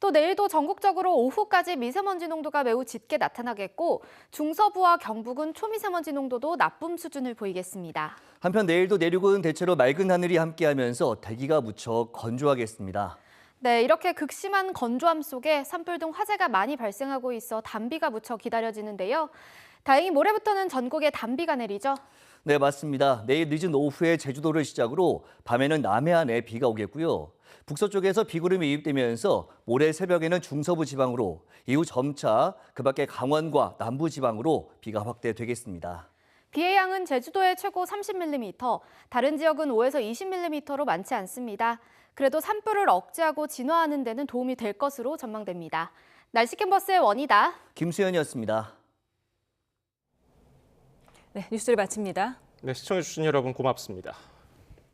또 내일도 전국적으로 오후까지 미세먼지 농도가 매우 짙게 나타나겠고 중서부와 경북은 초미세먼지 농도도 나쁨 수준을 보이겠습니다. 한편 내일도 내륙은 대체로 맑은 하늘이 함께하면서 대기가 무척 건조하겠습니다. 네, 이렇게 극심한 건조함 속에 산불 등 화재가 많이 발생하고 있어 단비가 무척 기다려지는데요. 다행히 모레부터는 전국에 단비가 내리죠. 네, 맞습니다. 내일 늦은 오후에 제주도를 시작으로 밤에는 남해안에 비가 오겠고요. 북서쪽에서 비구름이 유입되면서 모레 새벽에는 중서부 지방으로, 이후 점차 그 밖에 강원과 남부 지방으로 비가 확대되겠습니다. 비의 양은 제주도에 최고 30mm, 다른 지역은 5에서 20mm로 많지 않습니다. 그래도 산불을 억제하고 진화하는 데는 도움이 될 것으로 전망됩니다. 날씨 캔버스의 원희다. 김수현이었습니다. 네, 뉴스를 마칩니다. 네, 시청해주신 여러분 고맙습니다.